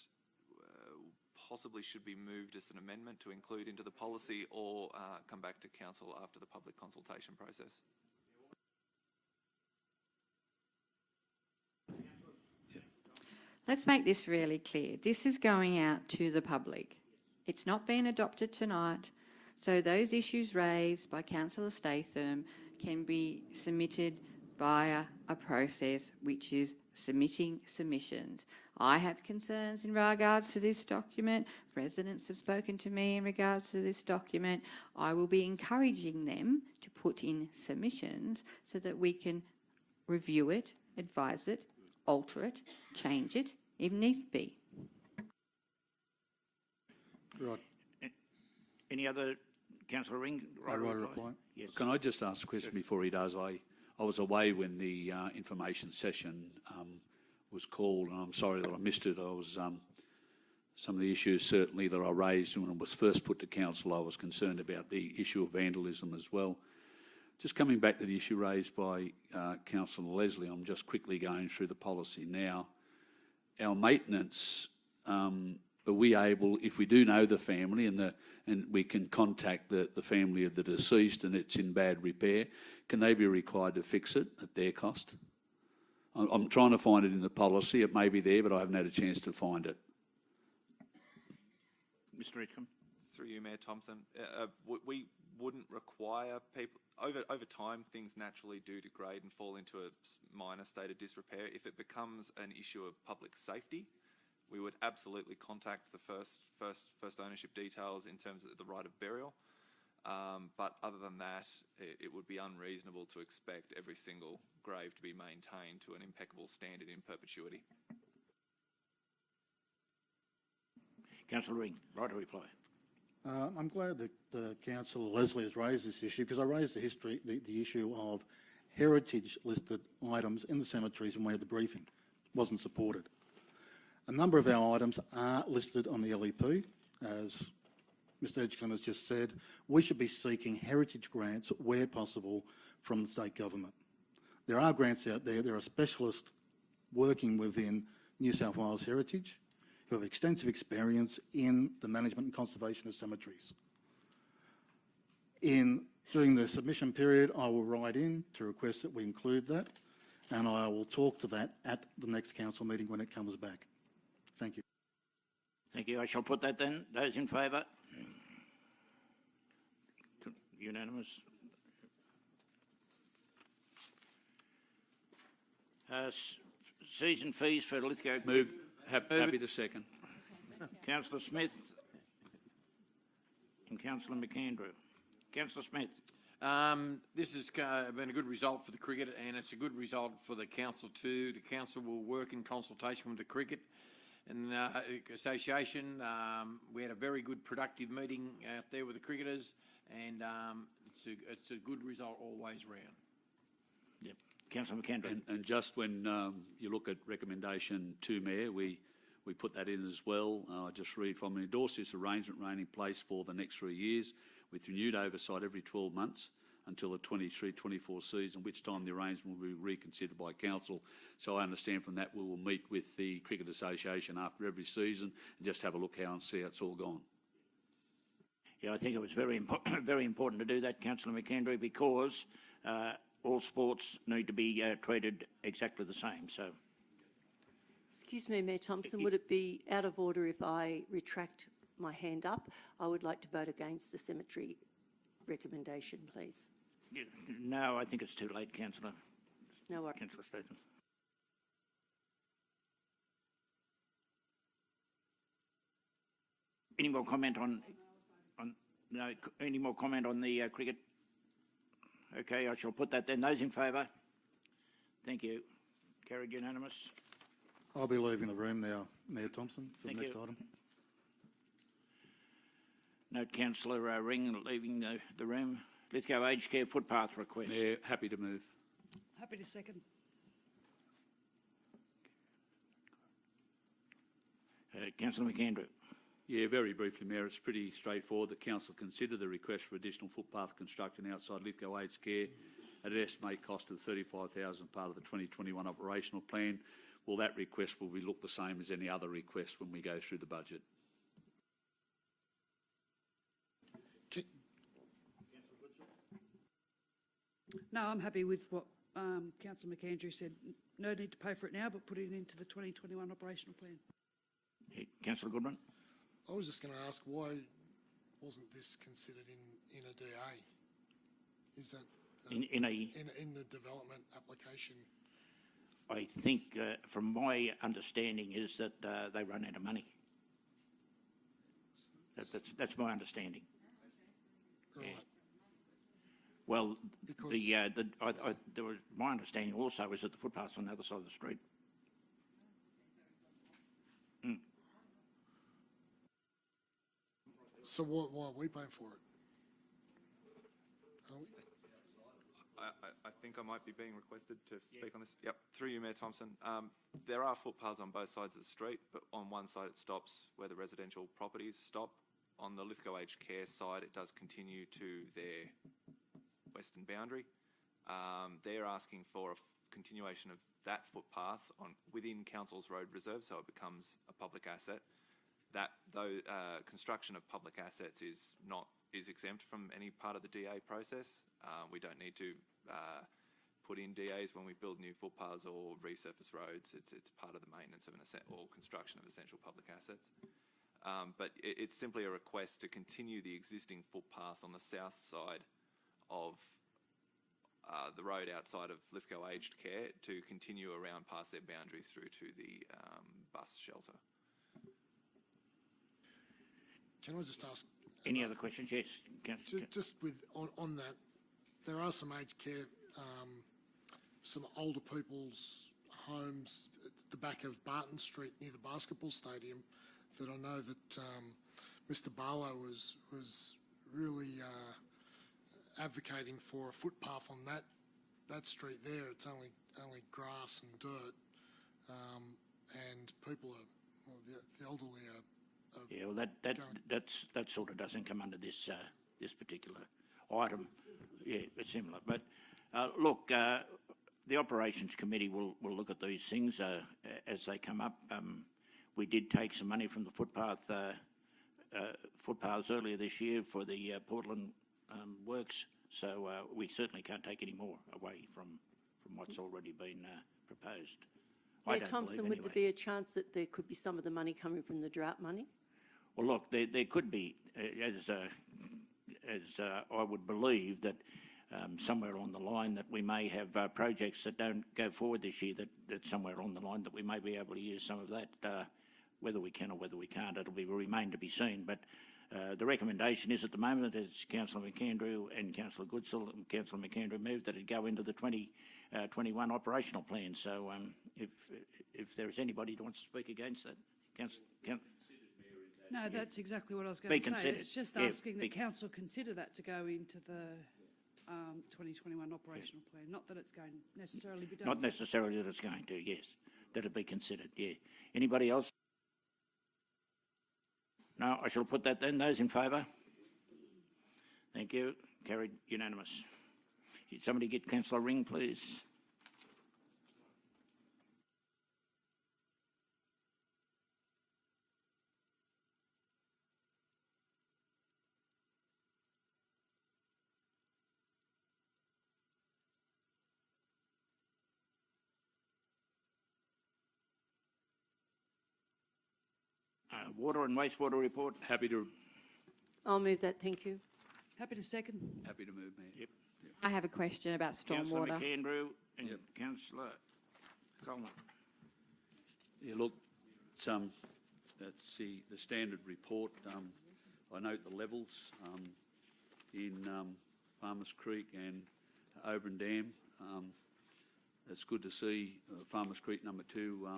possibly should be moved as an amendment to include into the policy or come back to council after the public consultation process. Let's make this really clear. This is going out to the public. It's not been adopted tonight, so those issues raised by Councillor Statham can be submitted via a process which is submitting submissions. I have concerns in regards to this document. Residents have spoken to me in regards to this document. I will be encouraging them to put in submissions so that we can review it, advise it, alter it, change it, if need be. Right. Any other, Councillor Ring? Right reply? Yes. Can I just ask a question before he does? I was away when the information session was called, and I'm sorry that I missed it. I was some of the issues certainly that I raised when it was first put to council. I was concerned about the issue of vandalism as well. Just coming back to the issue raised by Councillor Leslie, I'm just quickly going through the policy now. Our maintenance, are we able, if we do know the family and we can contact the family of the deceased and it's in bad repair, can they be required to fix it at their cost? I'm trying to find it in the policy. It may be there, but I haven't had a chance to find it. Mr. Edgecombe? Through you, Mayor Thompson, we wouldn't require people, over time things naturally do degrade and fall into a minor state of disrepair. If it becomes an issue of public safety, we would absolutely contact the first ownership details in terms of the right of burial. But other than that, it would be unreasonable to expect every single grave to be maintained to an impeccable standard in perpetuity. Councillor Ring, right to reply. I'm glad that Councillor Leslie has raised this issue because I raised the issue of heritage listed items in the cemeteries when we had the briefing. It wasn't supported. A number of our items are listed on the LEP, as Mr. Edgecombe has just said. We should be seeking heritage grants where possible from the state government. There are grants out there. There are specialists working within New South Wales Heritage who have extensive experience in the management and conservation of cemeteries. During the submission period, I will write in to request that we include that, and I will talk to that at the next council meeting when it comes back. Thank you. Thank you. I shall put that then. Those in favour? Unanimous. Season fees for Lithgow. Move. Happy to second. Councillor Smith and Councillor McAndrew. Councillor Smith. This has been a good result for the cricket, and it's a good result for the council too. The council will work in consultation with the cricket and association. We had a very good productive meeting out there with the cricketers, and it's a good result always round. Yep. Councillor McAndrew. And just when you look at recommendation 2, Mayor, we we put that in as well. I just read from endorse this arrangement remain in place for the next 3 years with renewed oversight every 12 months until the 23-24 season, which time the arrangement will be reconsidered by council. So I understand from that we will meet with the Cricket Association after every season and just have a look how and see how it's all gone. Yeah, I think it was very important to do that, Councillor McKendry, because all sports need to be treated exactly the same. So, Excuse me, Mayor Thompson, would it be out of order if I retract my hand up? I would like to vote against the cemetery recommendation, please. no, I think it's too late, Councillor. No worries. Councillor Stephens. Any more comment on no? Any more comment on the cricket? Okay, I shall put that then. Those in favour? Thank you. Carried unanimous. I'll be leaving the room now, Mayor Thompson, for the Thank next you. item. Note Councillor Ring leaving the room. Lithgow Aged Care Footpath request. Mayor, happy to move. Happy to second. Councillor McAndrew. Yeah, very briefly, Mayor, it's pretty straightforward that council consider the request for additional footpath construction outside Lithgow Aged Care at an estimated cost of $35,000 part of the 2021 operational plan. Well, that request will be looked the same as any other request when we go through the budget. No, I'm happy with what Councillor McAndrew said. No need to pay for it now, but put it into the 2021 operational plan. Councillor Goodman. I was just going to ask, why wasn't this considered in a DA? Is that In the development application? I think, from my understanding, is that they run out of money. That's my understanding. Right. Yeah. Well, Because- my understanding also is that the footpath's on the other side of the street. So why are we paying for it? Are we? I think I might be being requested to speak on this. Yep, through you, Mayor Thompson. There are footpaths on both sides of the street, but on one side it stops where the residential properties stop. On the Lithgow Aged Care side, it does continue to their western boundary. They're asking for a continuation of that footpath within Council's road reserve, so it becomes a public asset. Construction of public assets is exempt from any part of the DA process. We don't need to put in DAs when we build new footpaths or resurface roads. It's part of the maintenance of or construction of essential public assets. But it's simply a request to continue the existing footpath on the south side of the road outside of Lithgow Aged Care to continue around past their boundaries through to the bus shelter. Can I just ask? Any other questions? Yes. Just on that, there are some aged care, some older people's homes at the back of Barton Street near the basketball stadium that I know that Mr. Barlow was really advocating for a footpath on that street there. It's only grass and dirt, and people the elderly are. Yeah, well, that sort of doesn't come under this particular item. Yeah, it's similar. But look, the operations committee will look at these things as they come up. We did take some money from the footpaths earlier this year for the Portland works, so we certainly can't take any more away from what's already been proposed. Mayor Thompson, would there be a chance that there could be some of the money coming from the drought money? Well, look, there could be, as I would believe that somewhere along the line that we may have projects that don't go forward this year, that somewhere along the line that we may be able to use some of that, whether we can or whether we can't, it'll remain to be seen. But the recommendation is at the moment, as Councillor McAndrew and Councillor Goodsall and Councillor McAndrew moved, that it go into the 2021 operational plan. So if there is anybody that wants to speak against that, No, that's exactly what I was going to say. Considered. It's just Yeah, asking that council consider that to go into the 2021 operational plan. Not that it's going to necessarily be done. Not necessarily that it's going to, yes. That it be considered, yeah. Anybody else? No, I shall put that then. Those in favour? Thank you. Carried unanimous. Did somebody get Councillor Ring, please? Water and wastewater report. Happy to I'll move that, thank you. Happy to second. move, Mayor. Yep. I have a question about Councillor stormwater. McAndrew and Yep. Councillor Coleman. Yeah, look, that's the standard report. I note the levels in Farmers Creek and Oberon Dam. It's good to see Farmers Creek number 2,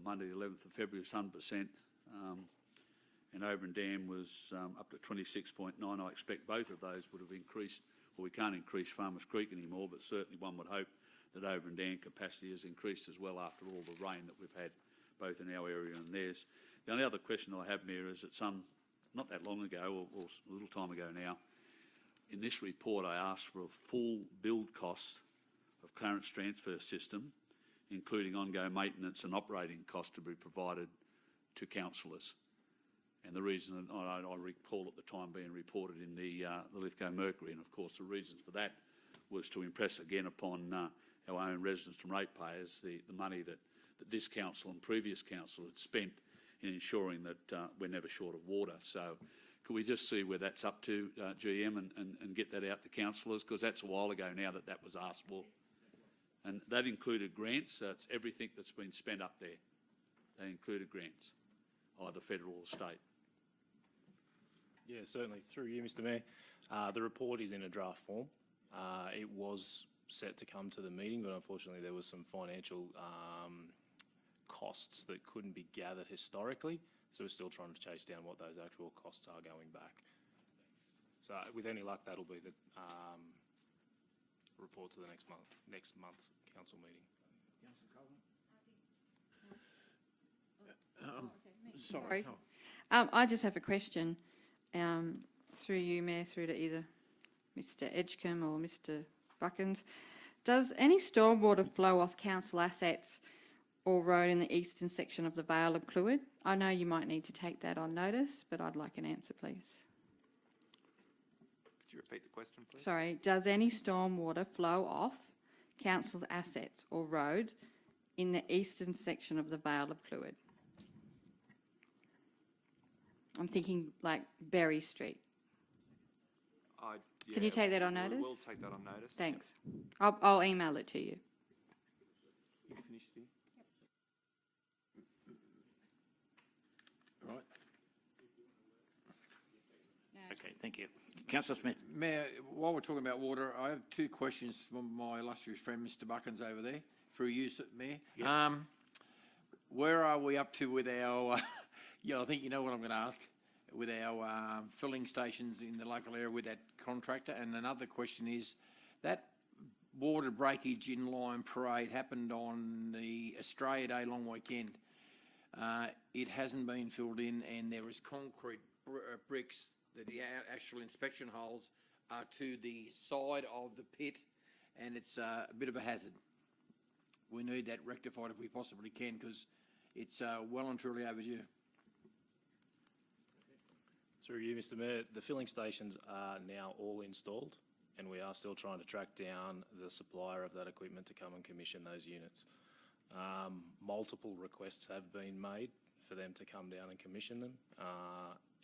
Monday the 11th of February was 100%, and Oberon Dam was up to 26.9. I expect both of those would have increased. Well, we can't increase Farmers Creek anymore, but certainly one would hope that Oberon Dam capacity has increased as well after all the rain that we've had both in our area and theirs. The only other question I have, Mayor, is that not that long ago, or a little time ago now, in this report I asked for a full build cost of Clarence Transfer System, including ongoing maintenance and operating costs to be provided to councillors. And the reason, I recall at the time being reported in the Lithgow Mercury, and of course the reason for that was to impress again upon our own residents and ratepayers the money that this council and previous council had spent in ensuring that we're never short of water. So could we just see where that's up to, GM, and get that out to councillors? Because that's a while ago now that was asked for. And that included grants, so it's everything that's been spent up there. They included grants, either federal or state. Yeah, certainly. Through you, Mr. Mayor. The report is in a draft form. It was set to come to the meeting, but unfortunately there was some financial costs that couldn't be gathered historically, so we're still trying to chase down what those actual costs are going back. So with any luck, that'll be the report to the next month's council meeting. Sorry. I just have a question, through you, Mayor, through to either Mr Edgecombe or Mr Buckins. Does any stormwater flow off council assets or road in the eastern section of the Vale of Clwyd? I know you might need to take that on notice, but I'd like an answer, please. Could you repeat the question, please? Sorry, does any stormwater flow off council's assets or road in the eastern section of the Vale of Clwyd? I'm thinking like Berry Street. Can you take that on notice? We'll take that on notice. Thanks. I'll email it to you. You finished, Steve? Right. Okay, thank you. Councillor Smith. Mayor, while we're talking about water, I have two questions from my illustrious friend, Mr Buckins, over there, through you, Mayor. Yep. Where are we up to with our, yeah, I think you know what I'm going to ask, with our filling stations in the local area with that contractor? And another question is, that water breakage in Lion Parade happened on the Australia Day long weekend. It hasn't been filled in, and there is concrete bricks that the actual inspection holes are to the side of the pit, and it's a bit of a hazard. We need that rectified if we possibly can, because it's well and truly overdue. Through you, Mr Mayor, the filling stations are now all installed, and we are still trying to track down the supplier of that equipment to come and commission those units. Multiple requests have been made for them to come down and commission them,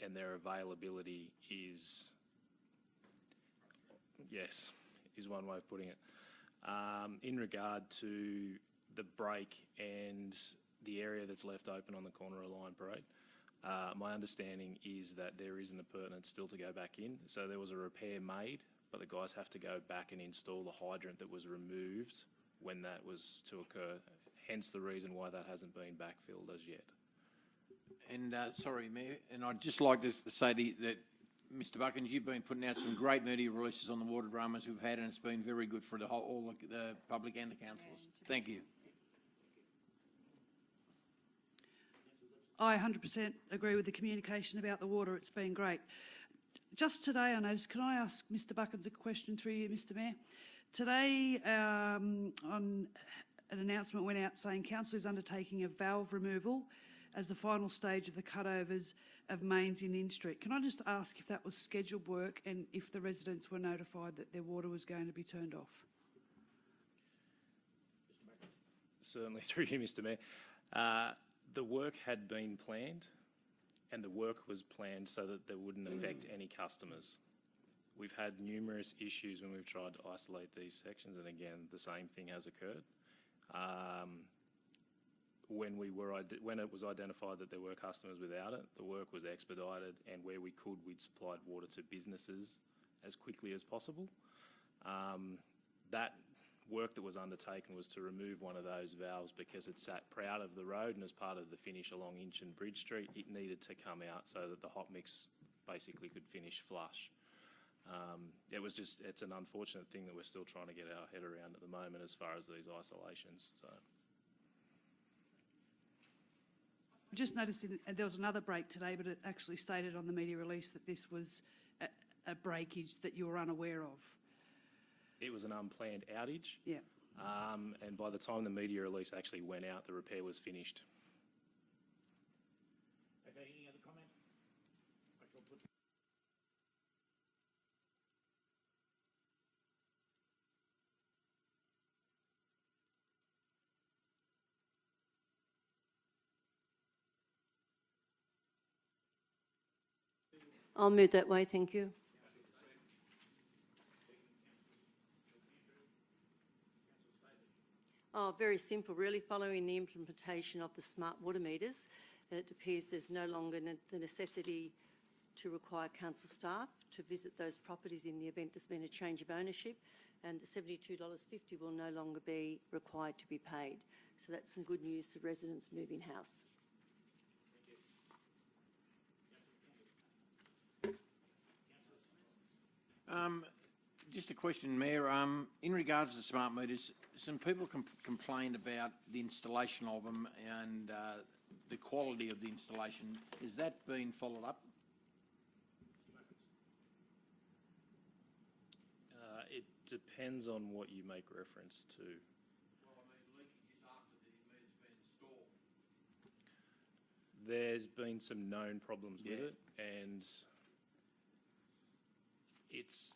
and their availability is one way of putting it. In regard to the break and the area that's left open on the corner of Lion Parade, my understanding is that there is an appurtenance still to go back in. So there was a repair made, but the guys have to go back and install the hydrant that was removed when that was to occur. Hence the reason why that hasn't been backfilled as yet. And sorry, Mayor, and I'd just like to say that, Mr Buckins, you've been putting out some great media releases on the water dramas we've had, and it's been very good for all the public and the councillors. Thank you. I 100% agree with the communication about the water. It's been great. Just today, I noticed, can I ask Mr Buckins a question through you, Mr Mayor? Today, on an announcement went out saying council is undertaking a valve removal as the final stage of the cutovers of mains in Street. Can I just ask if that was scheduled work and if the residents were notified that their water was going to be turned off? Certainly through you, Mr Mayor. The work had been planned, and the work was planned so that there wouldn't affect any customers. We've had numerous issues when we've tried to isolate these sections, and again, the same thing has occurred. When it was identified that there were customers without it, the work was expedited, and where we could, we'd supplied water to businesses as quickly as possible. That work that was undertaken was to remove one of those valves because it sat proud of the road, and as part of the finish along Inch and Bridge Street, it needed to come out so that the hot mix basically could finish flush. It's an unfortunate thing that we're still trying to get our head around at the moment as far as these isolations. So. I just noticed there was another break today, but it actually stated on the media release that this was a breakage that you were unaware of. It was an unplanned outage. Yeah. And by the time the media release actually went out, the repair was finished. Okay, any other comment? I shall put... I'll move that way, thank you. Oh, very simple, really. Following the implementation of the smart water meters, it appears there's no longer the necessity to require council staff to visit those properties in the event there's been a change of ownership, and the $72.50 will no longer be required to be paid. So that's some good news for residents moving house. Just a question, Mayor. In regards to smart meters, some people complained about the installation of them and the quality of the installation. Is that being followed up? It depends on what you make reference to. Well, I mean, leakages after the meter's been installed. There's been some known problems with it, and it's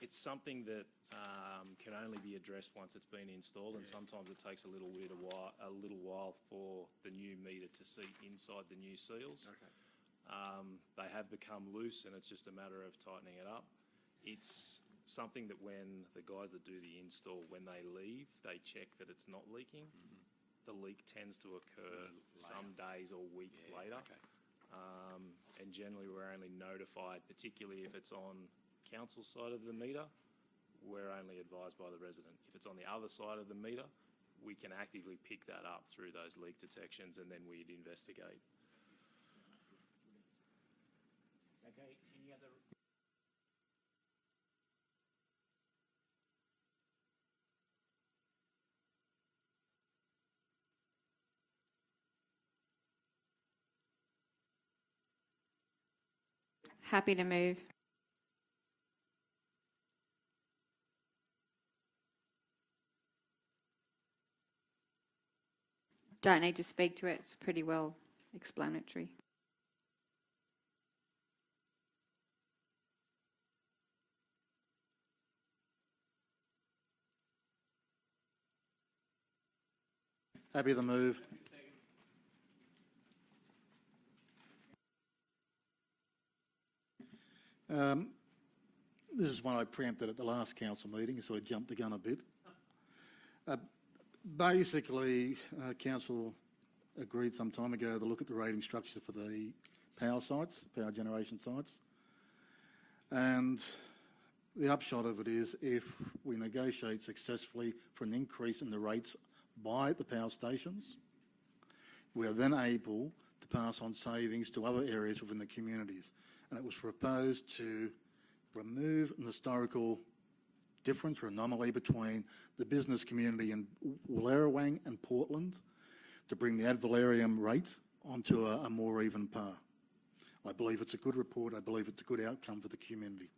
something that can only be addressed once it's been installed, and sometimes it takes a little while for the new meter to seat inside the new seals. Okay. They have become loose, and it's just a matter of tightening it up. It's something that when the guys that do the install, when they leave, they check that it's not leaking. Mm-hmm. The leak tends to occur some days or weeks later. Okay. And generally we're only notified, particularly if it's on council side of the meter, we're only advised by the resident. If it's on the other side of the meter, we can actively pick that up through those leak detections, and then we'd investigate. Okay, any other... Happy to move. Don't need to speak to it, it's pretty well explanatory. Happy to move. This is one I preempted at the last council meeting, I sort of jumped the gun a bit. Basically, council agreed some time ago to look at the rating structure for the power sites, power generation sites. And the upshot of it is, if we negotiate successfully for an increase in the rates by the power stations, we are then able to pass on savings to other areas within the communities. And it was proposed to remove an historical difference or anomaly between the business community in Wallerawang and Portland to bring the ad valorem rate onto a more even par. I believe it's a good report. I believe it's a good outcome for the community.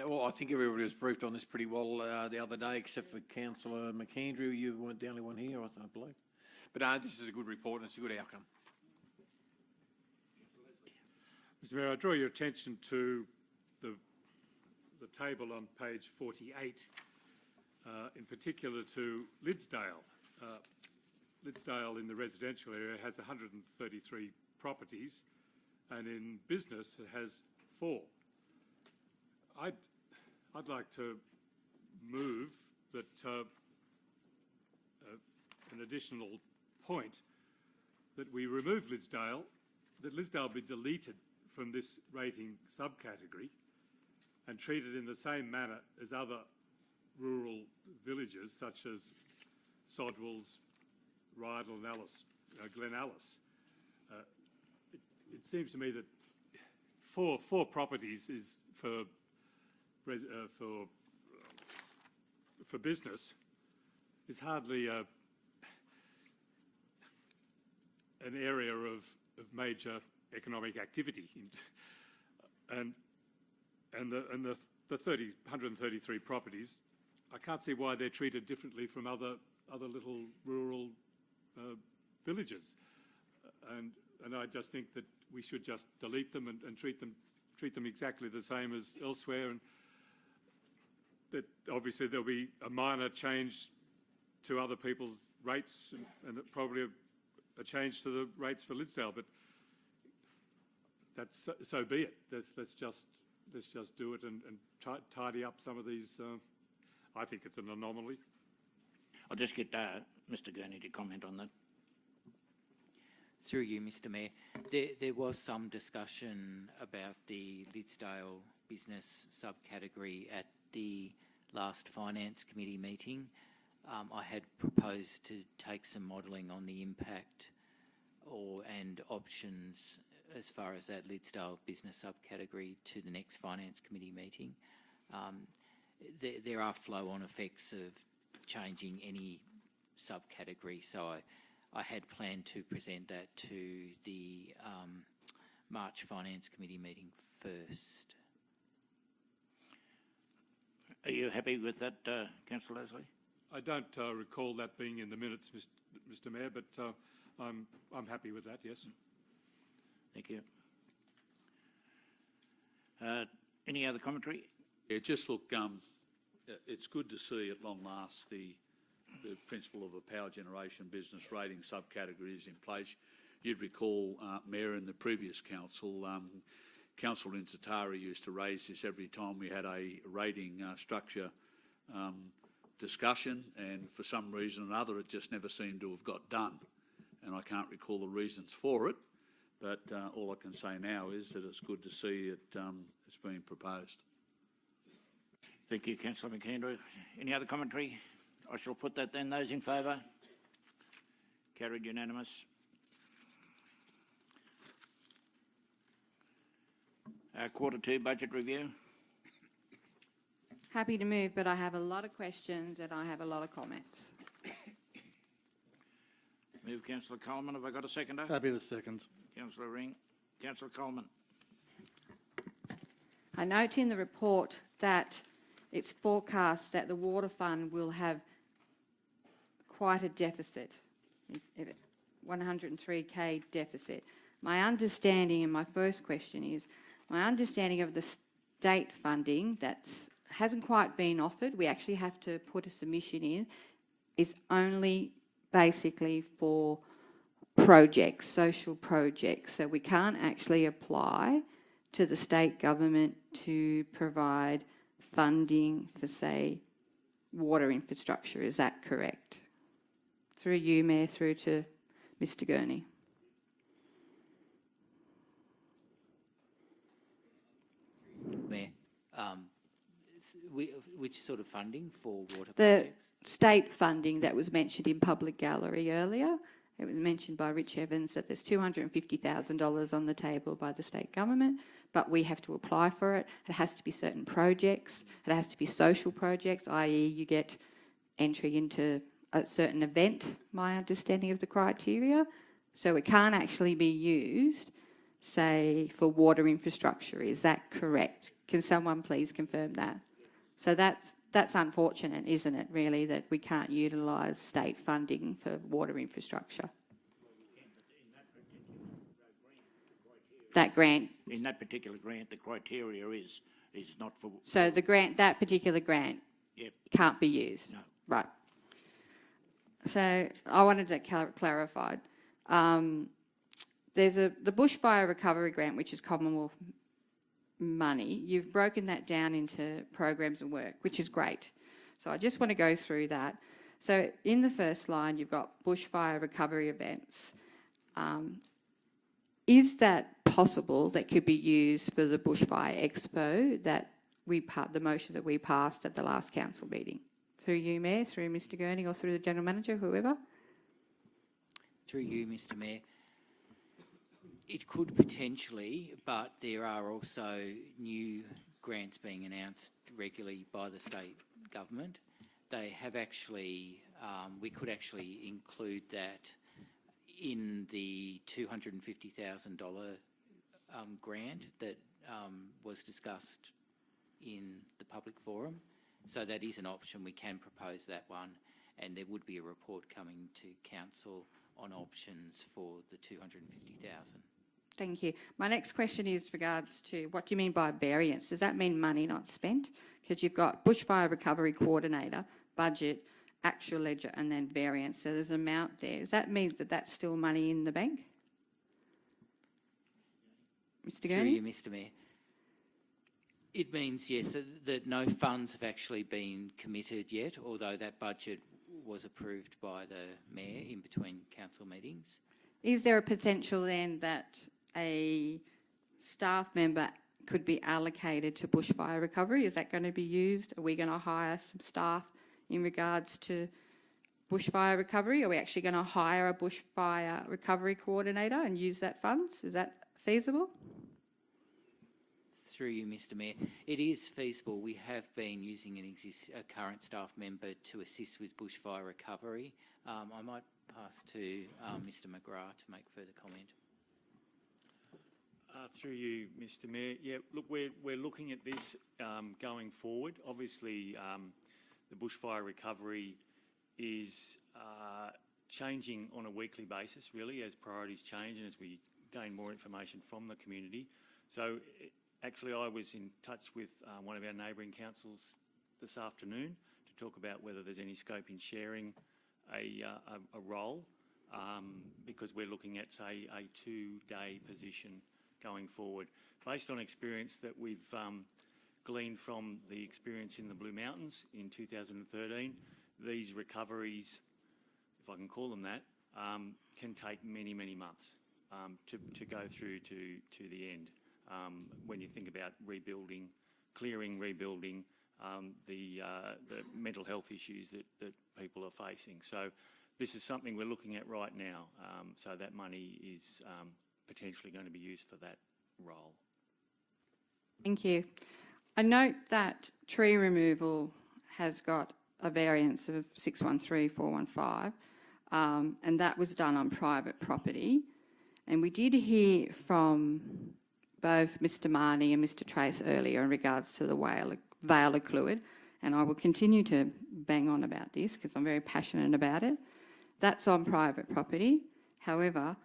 Well, I think everybody was briefed on this pretty well the other day, except for Councillor McAndrew. You weren't the only one here, I believe. But this is a good report and it's a good outcome. Mr Mayor, I draw your attention to the table on page 48, in particular to Lidsdale. Lidsdale in the residential area has 133 properties, and in business it has 4. I'd like to move that an additional point that we remove Lidsdale, that Lidsdale be deleted from this rating subcategory and treated in the same manner as other rural villages such as Sodwells, Rydal and Alice, Glen Alice. It seems to me that four properties is for business is hardly an area of major economic activity, and the 133 properties, I can't see why they're treated differently from other little rural villages, and I just think that we should just delete them and treat them exactly the same as elsewhere, and that obviously there'll be a minor change to other people's rates and probably a change to the rates for Lidsdale, but that's so be it. Let's just do it and tidy up some of these. I think it's an anomaly. I'll just get Mr Gurney to comment on that. Through you, Mr Mayor, there was some discussion about the Lidsdale business subcategory at the last Finance Committee meeting. I had proposed to take some modelling on the impact and options as far as that Lidsdale business subcategory to the next Finance Committee meeting. There are flow-on effects of changing any subcategory, so I had planned to present that to the March Finance Committee meeting first. Are you happy with that, Councillor Leslie? I don't recall that being in the minutes, Mr Mayor, but I'm happy with that. Yes. Thank you. Any other commentary? Yeah, just look, it's good to see at long last the principle of a power generation business rating subcategory is in place. You'd recall, Mayor, in the previous council, Councillor Inzatari used to raise this every time we had a rating structure discussion, and for some reason or another it just never seemed to have got done, and I can't recall the reasons for it, but all I can say now is that it's good to see it it's being proposed. Thank you, Councillor McAndrew. Any other commentary? I shall put that then. Those in favour? Carried unanimous. Q2 budget review. Happy to move, but I have a lot of questions and I have a lot of comments. Move Councillor Coleman. Have I got a seconder? Happy to second. Councillor Ring. Councillor Coleman. I note in the report that it's forecast that the water fund will have quite a deficit, 103k deficit. My understanding, and my first question is, my understanding of the state funding that hasn't quite been offered, we actually have to put a submission in, is only basically for projects, social projects. So we can't actually apply to the state government to provide funding for, say, water infrastructure. Is that correct? Through you, Mayor, through to Mr Gurney. Mayor, which sort of funding for water The projects? state funding that was mentioned in Public Gallery earlier, it was mentioned by Rich Evans that there's $250,000 on the table by the state government, but we have to apply for it. It has to be certain projects. It has to be social projects, i.e. you get entry into a certain event, my understanding of the criteria. So it can't actually be used, say, for water infrastructure. Is that correct? Can someone please confirm that? So that's unfortunate, isn't it, really, that we can't utilise state funding for water infrastructure? That grant. In that particular grant, the criteria is not for... So the grant, that particular grant, Yep. can't be used? No. Right. So I wanted to clarify. There's the bushfire recovery grant, which is Commonwealth money. You've broken that down into programs and work, which is great. So I just want to go through that. So in the first line, you've got bushfire recovery events. Is that possible that could be used for the bushfire expo that the motion that we passed at the last council meeting? Through you, Mayor, through Mr Gurney, or through the General Manager, whoever? Through you, Mr Mayor. It could potentially, but there are also new grants being announced regularly by the state government. They have actually, we could actually include that in the $250,000 grant that was discussed in the public forum. So that is an option. We can propose that one, and there would be a report coming to council on options for the 250,000. Thank you. My next question is regards to what do you mean by variance? Does that mean money not spent? Because you've got bushfire recovery coordinator, budget, actual ledger, and then variance. So there's an amount there. Does that mean that that's still money in the bank? Mr Through Gurney? you, Mr Mayor. It means, yes, that no funds have actually been committed yet, although that budget was approved by the Mayor in between council meetings. Is there a potential then that a staff member could be allocated to bushfire recovery? Is that going to be used? Are we going to hire some staff in regards to bushfire recovery? Are we actually going to hire a bushfire recovery coordinator and use that funds? Is that feasible? Through you, Mr Mayor. It is feasible. We have been using a current staff member to assist with bushfire recovery. I might pass to Mr McGrath to make further comment. Through you, Mr Mayor. Yeah, look, we're looking at this going forward. Obviously, the bushfire recovery is changing on a weekly basis, really, as priorities change and as we gain more information from the community. So, actually, I was in touch with one of our neighbouring councils this afternoon to talk about whether there's any scope in sharing a role, because we're looking at, say, a 2-day position going forward. Based on experience that we've gleaned from the experience in the Blue Mountains in 2013, these recoveries, if I can call them that, can take many, many months to go through to the end. When you think about rebuilding, clearing, rebuilding, the mental health issues that people are facing. So this is something we're looking at right now. So that money is potentially going to be used for that role. Thank you. I note that tree removal has got a variance of 613,415, and that was done on private property. And we did hear from both Mr Marnie and Mr Trace earlier in regards to the Vale of Clwyd, and I will continue to bang on about this because I'm very passionate about it. That's on private property. However,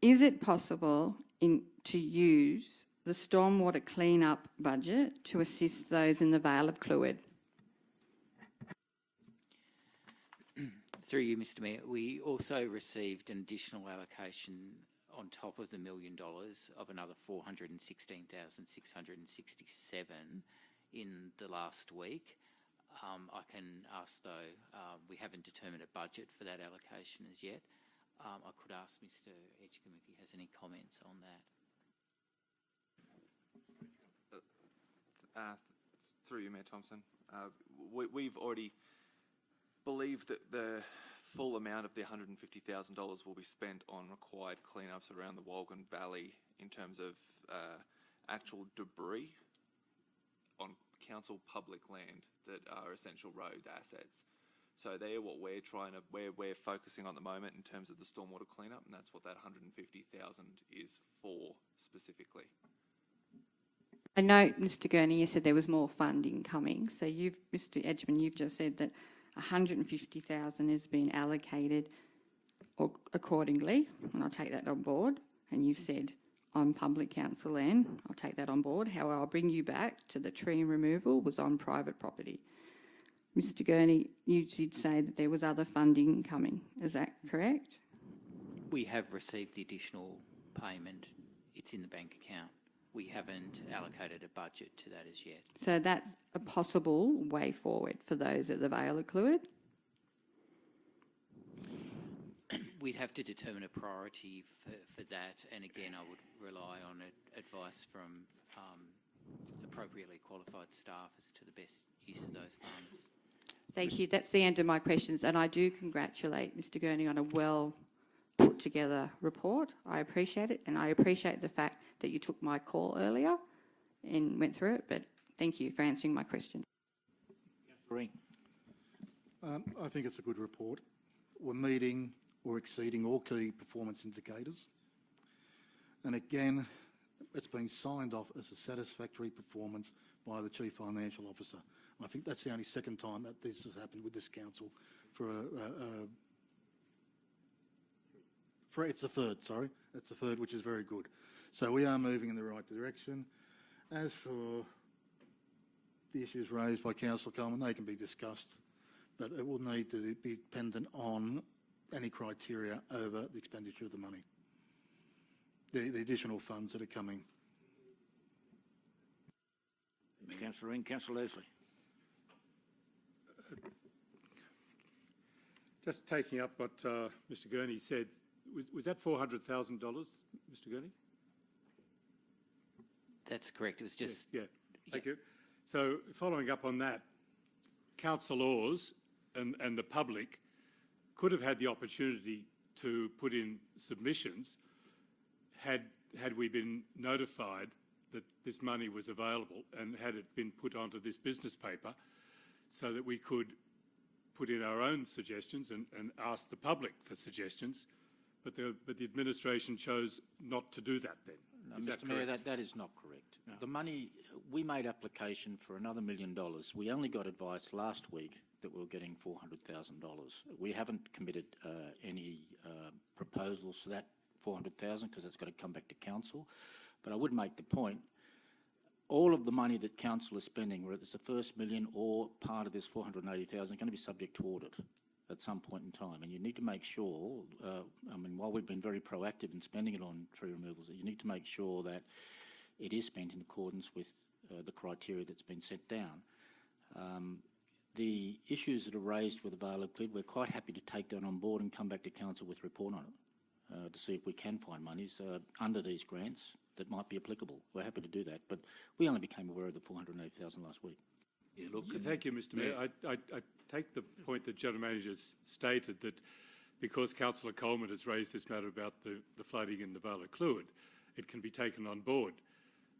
is it possible to use the stormwater clean-up budget to assist those in the Vale of Clwyd? Through you, Mr Mayor, we also received an additional allocation on top of the $1 million of another 416,667 in the last week. I can ask though, we haven't determined a budget for that allocation as yet. I could ask Mr Edgecombe if he has any comments on that. Through you, Mayor Thompson. We've already believed that the full amount of the $150,000 will be spent on required cleanups around the Walgan Valley in terms of actual debris on council public land that are essential road assets. So they're what we're focusing on at the moment in terms of the stormwater cleanup, and that's what that 150,000 is for specifically. I know, Mr. Gurney, you said there was more funding coming. So Mr. Edgman, you've just said that 150,000 has been allocated accordingly, and I'll take that on board. And you've said, I'm public council then, I'll take that on board. However, I'll bring you back to the tree removal was on private property. Mr. Gurney, you did say that there was other funding coming. Is that correct? We have received the additional payment. It's in the bank account. We haven't allocated a budget to that as yet. So that's a possible way forward for those at the Vale of Clwyd? We'd have to determine a priority for that, and again, I would rely on advice from appropriately qualified staff as to the best use of those funds. Thank you. That's the end of my questions, and I do congratulate Mr. Gurney on a well put together report. I appreciate it, and I appreciate the fact that you took my call earlier and went through it, but thank you for answering my question. Ring. I think it's a good report. We're meeting or exceeding all key performance indicators. And again, it's been signed off as a satisfactory performance by the Chief Financial Officer. And I think that's the only second time that this has happened with this council it's the third, sorry. It's the third, which is very good. So we are moving in the right direction. As for the issues raised by Councillor Coleman, they can be discussed, but it will need to be dependent on any criteria over the expenditure of the money, the additional funds that are coming. Councillor Ring. Councillor Leslie. Just taking up what Mr. Gurney said, was that $400,000, Mr. Gurney? That's correct. It was just... Yeah, thank you. So following up on that, councillors and the public could have had the opportunity to put in submissions had we been notified that this money was available and had it been put onto this business paper so that we could put in our own suggestions and ask the public for suggestions, but the administration chose not to do that then. No, Is that Mr. Mayor, correct? that is not correct. No. The money, we made application for another $1 million. We only got advice last week that we were getting $400,000. We haven't committed any proposals for that $400,000 because it's got to come back to council. But I would make the point, all of the money that council is spending, whether it's the first $1 million or part of this $480,000, is going to be subject to audit at some point in time. And you need to make sure, while we've been very proactive in spending it on tree removals, you need to make sure that it is spent in accordance with the criteria that's been set down. The issues that are raised with the Vale of Clwyd, we're quite happy to take that on board and come back to council with a report on it to see if we can find monies under these grants that might be applicable. We're happy to do that, but we only became aware of the $480,000 last week. Yeah, look, thank you, Mr. Mayor. I take the point that General Manager stated that because Councillor Coleman has raised this matter about the flooding in the Vale of Clwyd, it can be taken on board.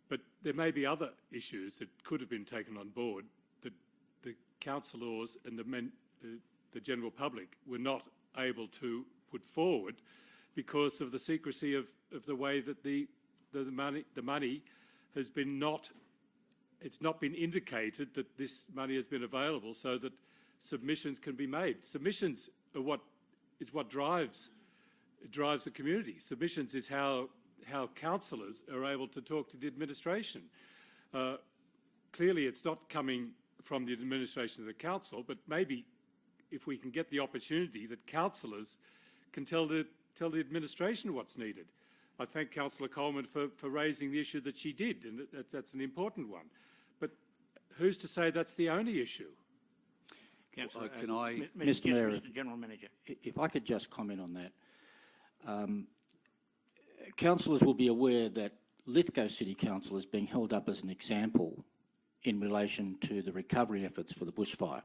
But there may be other issues that could have been taken on board that the councillors and the general public were not able to put forward because of the secrecy of the way that the money has been it's not been indicated that this money has been available so that submissions can be made. Submissions are what drives the community. Submissions is how councillors are able to talk to the administration. Clearly it's not coming from the administration of the council, but maybe if we can get the opportunity that councillors can tell the administration what's needed. I thank Councillor Coleman for raising the issue that she did, and that's an important one. But who's to say that's the only issue? Councillor, Can I... Mr. Mayor, Mr. General Manager. If I could just comment on that. Councillors will be aware that Lithgow City Council is being held up as an example in relation to the recovery efforts for the bushfire.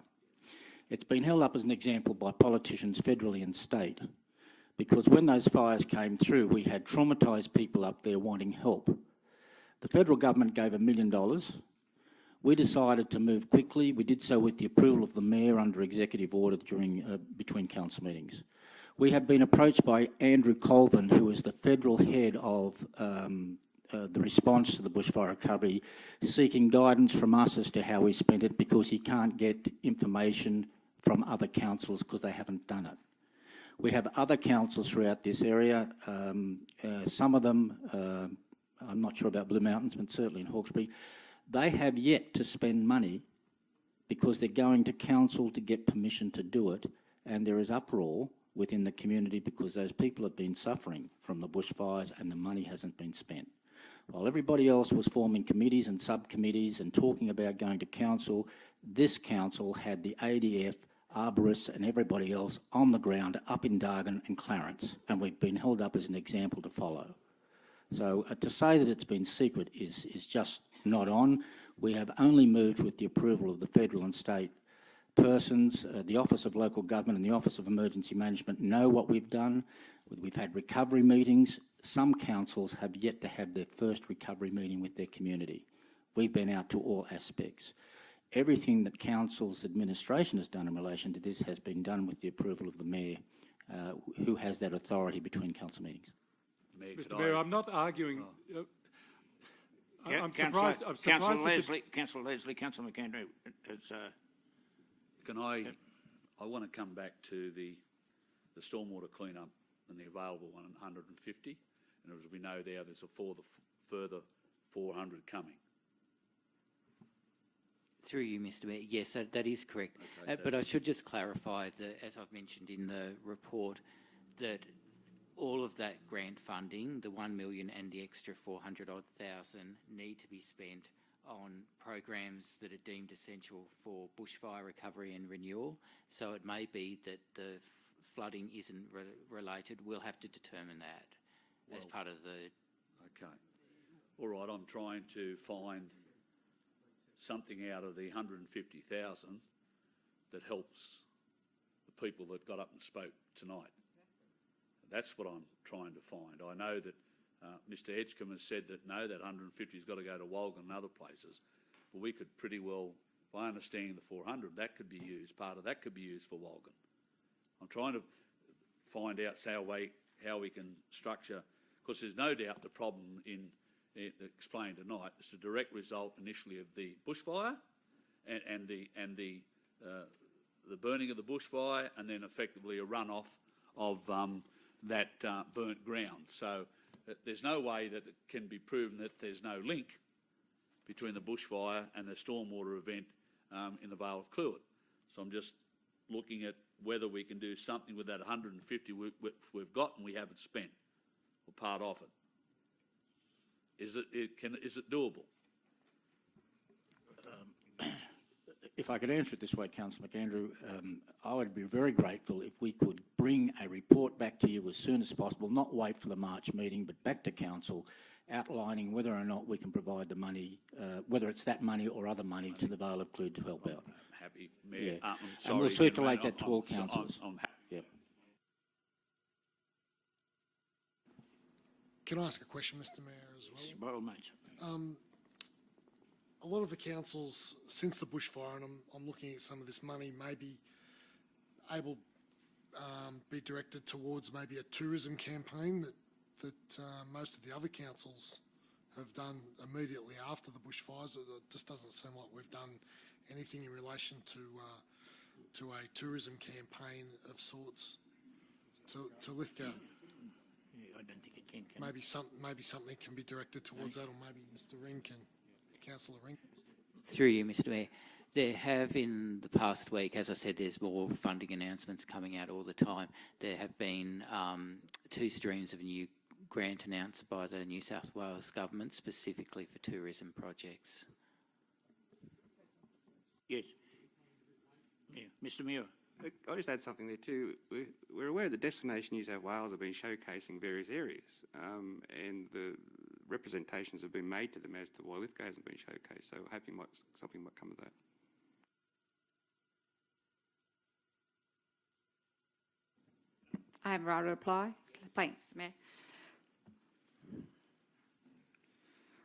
It's been held up as an example by politicians federally and state because when those fires came through, we had traumatised people up there wanting help. The federal government gave $1 million. We decided to move quickly. We did so with the approval of the Mayor under executive order between council meetings. We have been approached by Andrew Colvin, who is the federal head of the response to the bushfire recovery, seeking guidance from us as to how we spent it, because he can't get information from other councils because they haven't done it. We have other councils throughout this area. Some of them, I'm not sure about Blue Mountains, but certainly in Hawkesbury, they have yet to spend money because they're going to council to get permission to do it, and there is uproar within the community because those people have been suffering from the bushfires and the money hasn't been spent. While everybody else was forming committees and subcommittees and talking about going to council, this council had the ADF, arborists and everybody else on the ground up in Dargan and Clarence, and we've been held up as an example to follow. So to say that it's been secret is just not on. We have only moved with the approval of the federal and state persons. The Office of Local Government and the Office of Emergency Management know what we've done. We've had recovery meetings. Some councils have yet to have their first recovery meeting with their community. We've been out to all aspects. Everything that council's administration has done in relation to this has been done with the approval of the Mayor, who has that authority between council meetings. Mr. Mayor, I'm not arguing. I'm Councillor surprised. Councillor Leslie, Councillor McAndrew, Can I want to come back to the stormwater clean-up and the available 150, and as we know there's a further 400 coming. Through you, Mr. Mayor. Yes, that is correct. Okay, but I should just clarify that, as I've mentioned in the report, that all of that grant funding, the 1 million and the extra 400,000, need to be spent on programs that are deemed essential for bushfire recovery and renewal. So it may be that the flooding isn't related. We'll have to determine that as part of the... Okay. All right, I'm trying to find something out of the 150,000 that helps the people that got up and spoke tonight. That's what I'm trying to find. I know that Mr. Edgecombe has said that no, that 150 has got to go to Walgett and other places. But we could pretty well, by understanding the 400, that could be used, part of that could be used for Walgett. I'm trying to find out how we can structure, because there's no doubt the problem explained tonight is the direct result initially of the bushfire and the burning of the bushfire, and then effectively a runoff of that burnt ground. So there's no way that it can be proven that there's no link between the bushfire and the stormwater event in the Vale of Clewitt. So I'm just looking at whether we can do something with that 150 we've got and we haven't spent, or part of it. Is it doable? If I could answer it this way, Councillor McAndrew, I would be very grateful if we could bring a report back to you as soon as possible, not wait for the March meeting, but back to Council, outlining whether or not we can provide the money, whether it's that money or other money, to the Vale of Clewitt to help out. Happy, Mayor. Yeah. I'm sorry, and we'll circulate gentlemen, that to all councillors. I'm happy. Yep. Can I ask a question, Mr. Mayor, as well? by all means. A lot of the councils, since the bushfire, and I'm looking at some of this money, may be able be directed towards maybe a tourism campaign that most of the other councils have done immediately after the bushfires. It just doesn't seem like we've done anything in relation to a tourism campaign of sorts to Lithgow. Yeah, I don't think it can. Maybe something can be directed towards that, or maybe Mr. Ring can, Councillor Ring. Through you, Mr. Mayor. There have, in the past week, as I said, there's more funding announcements coming out all the time. There have been 2 streams of new grant announced by the New South Wales government specifically for tourism projects. Yes. Yeah, Mr. Muir. I'll just add something there too. We're aware that Destination New South Wales have been showcasing various areas, and the representations have been made to them as to why Lithgow hasn't been showcased. So hoping something might come of that. I have a right to reply. Thanks, Mayor.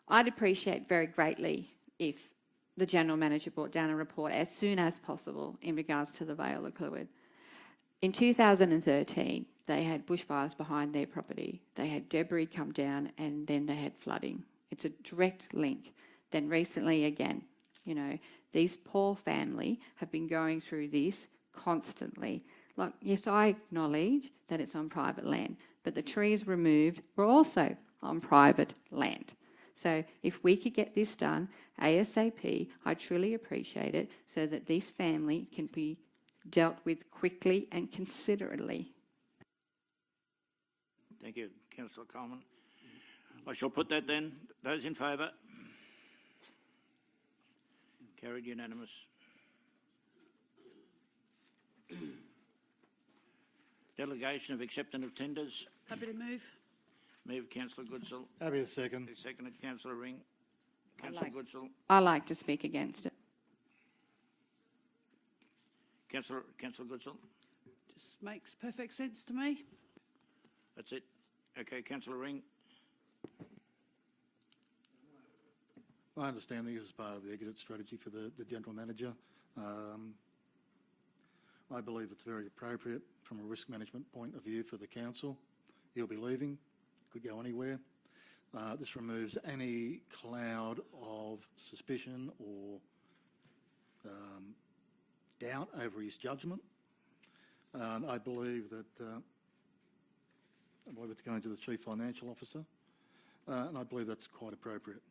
I'd appreciate very greatly if the General Manager brought down a report as soon as possible in regards to the Vale Fluid. In 2013, they had bushfires behind their property. They had debris come down and then they had flooding. It's a direct link. Then recently again, you know, these poor family have been going through this constantly. Like, yes, I acknowledge that it's on private land, but the trees removed were also on private land. So if we could get this done ASAP, I truly appreciate it, so that this family can be dealt with quickly and considerately. Thank you, Councillor Coleman. I shall put that then. Those in favour? Carried unanimous. Delegation of acceptance of tenders. Happy to move. Moved Councillor Goodsall. Happy to second. Seconded Councillor Ring. Councillor Goodsall. I like to speak against it. Councillor Goodsall. Just makes perfect sense to me. That's it. Okay, Councillor Ring. I understand this is part of the exit strategy for the General Manager. I believe it's very appropriate from a risk management point of view for the council. He'll be leaving, could go anywhere. This removes any cloud of suspicion or doubt over his judgment. And I believe it's going to the Chief Financial Officer, and I believe that's quite appropriate.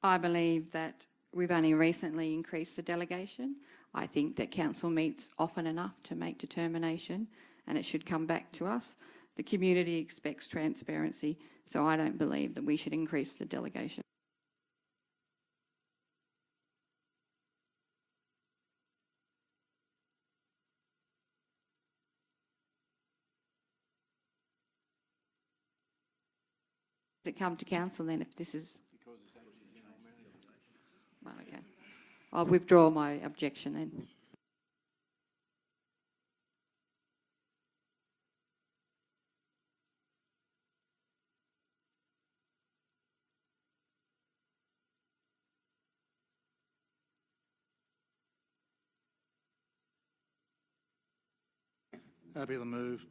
I believe that we've only recently increased the delegation. I think that council meets often enough to make determination, and it should come back to us. The community expects transparency, so I don't believe that we should increase the delegation. Does it come to council then if this is... Well, okay. I'll withdraw my objection then. Happy to move.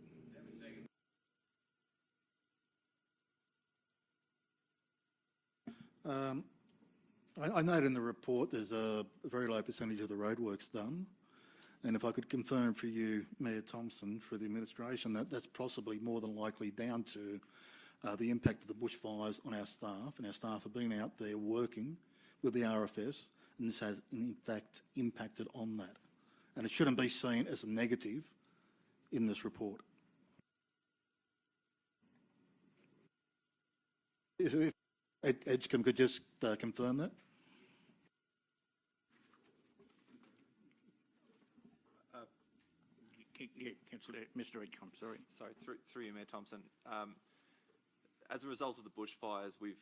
I note in the report there's a very low percentage of the roadworks done, and if I could confirm for you, Mayor Thompson, for the administration, that's possibly more than likely down to the impact of the bushfires on our staff, and our staff have been out there working with the RFS, and this has in fact impacted on that. And it shouldn't be seen as a negative in this report. If Edgecombe could just confirm that. Yeah, Councillor, Mr. Edgecombe, sorry. Sorry, through you, Mayor Thompson. As a result of the bushfires, we've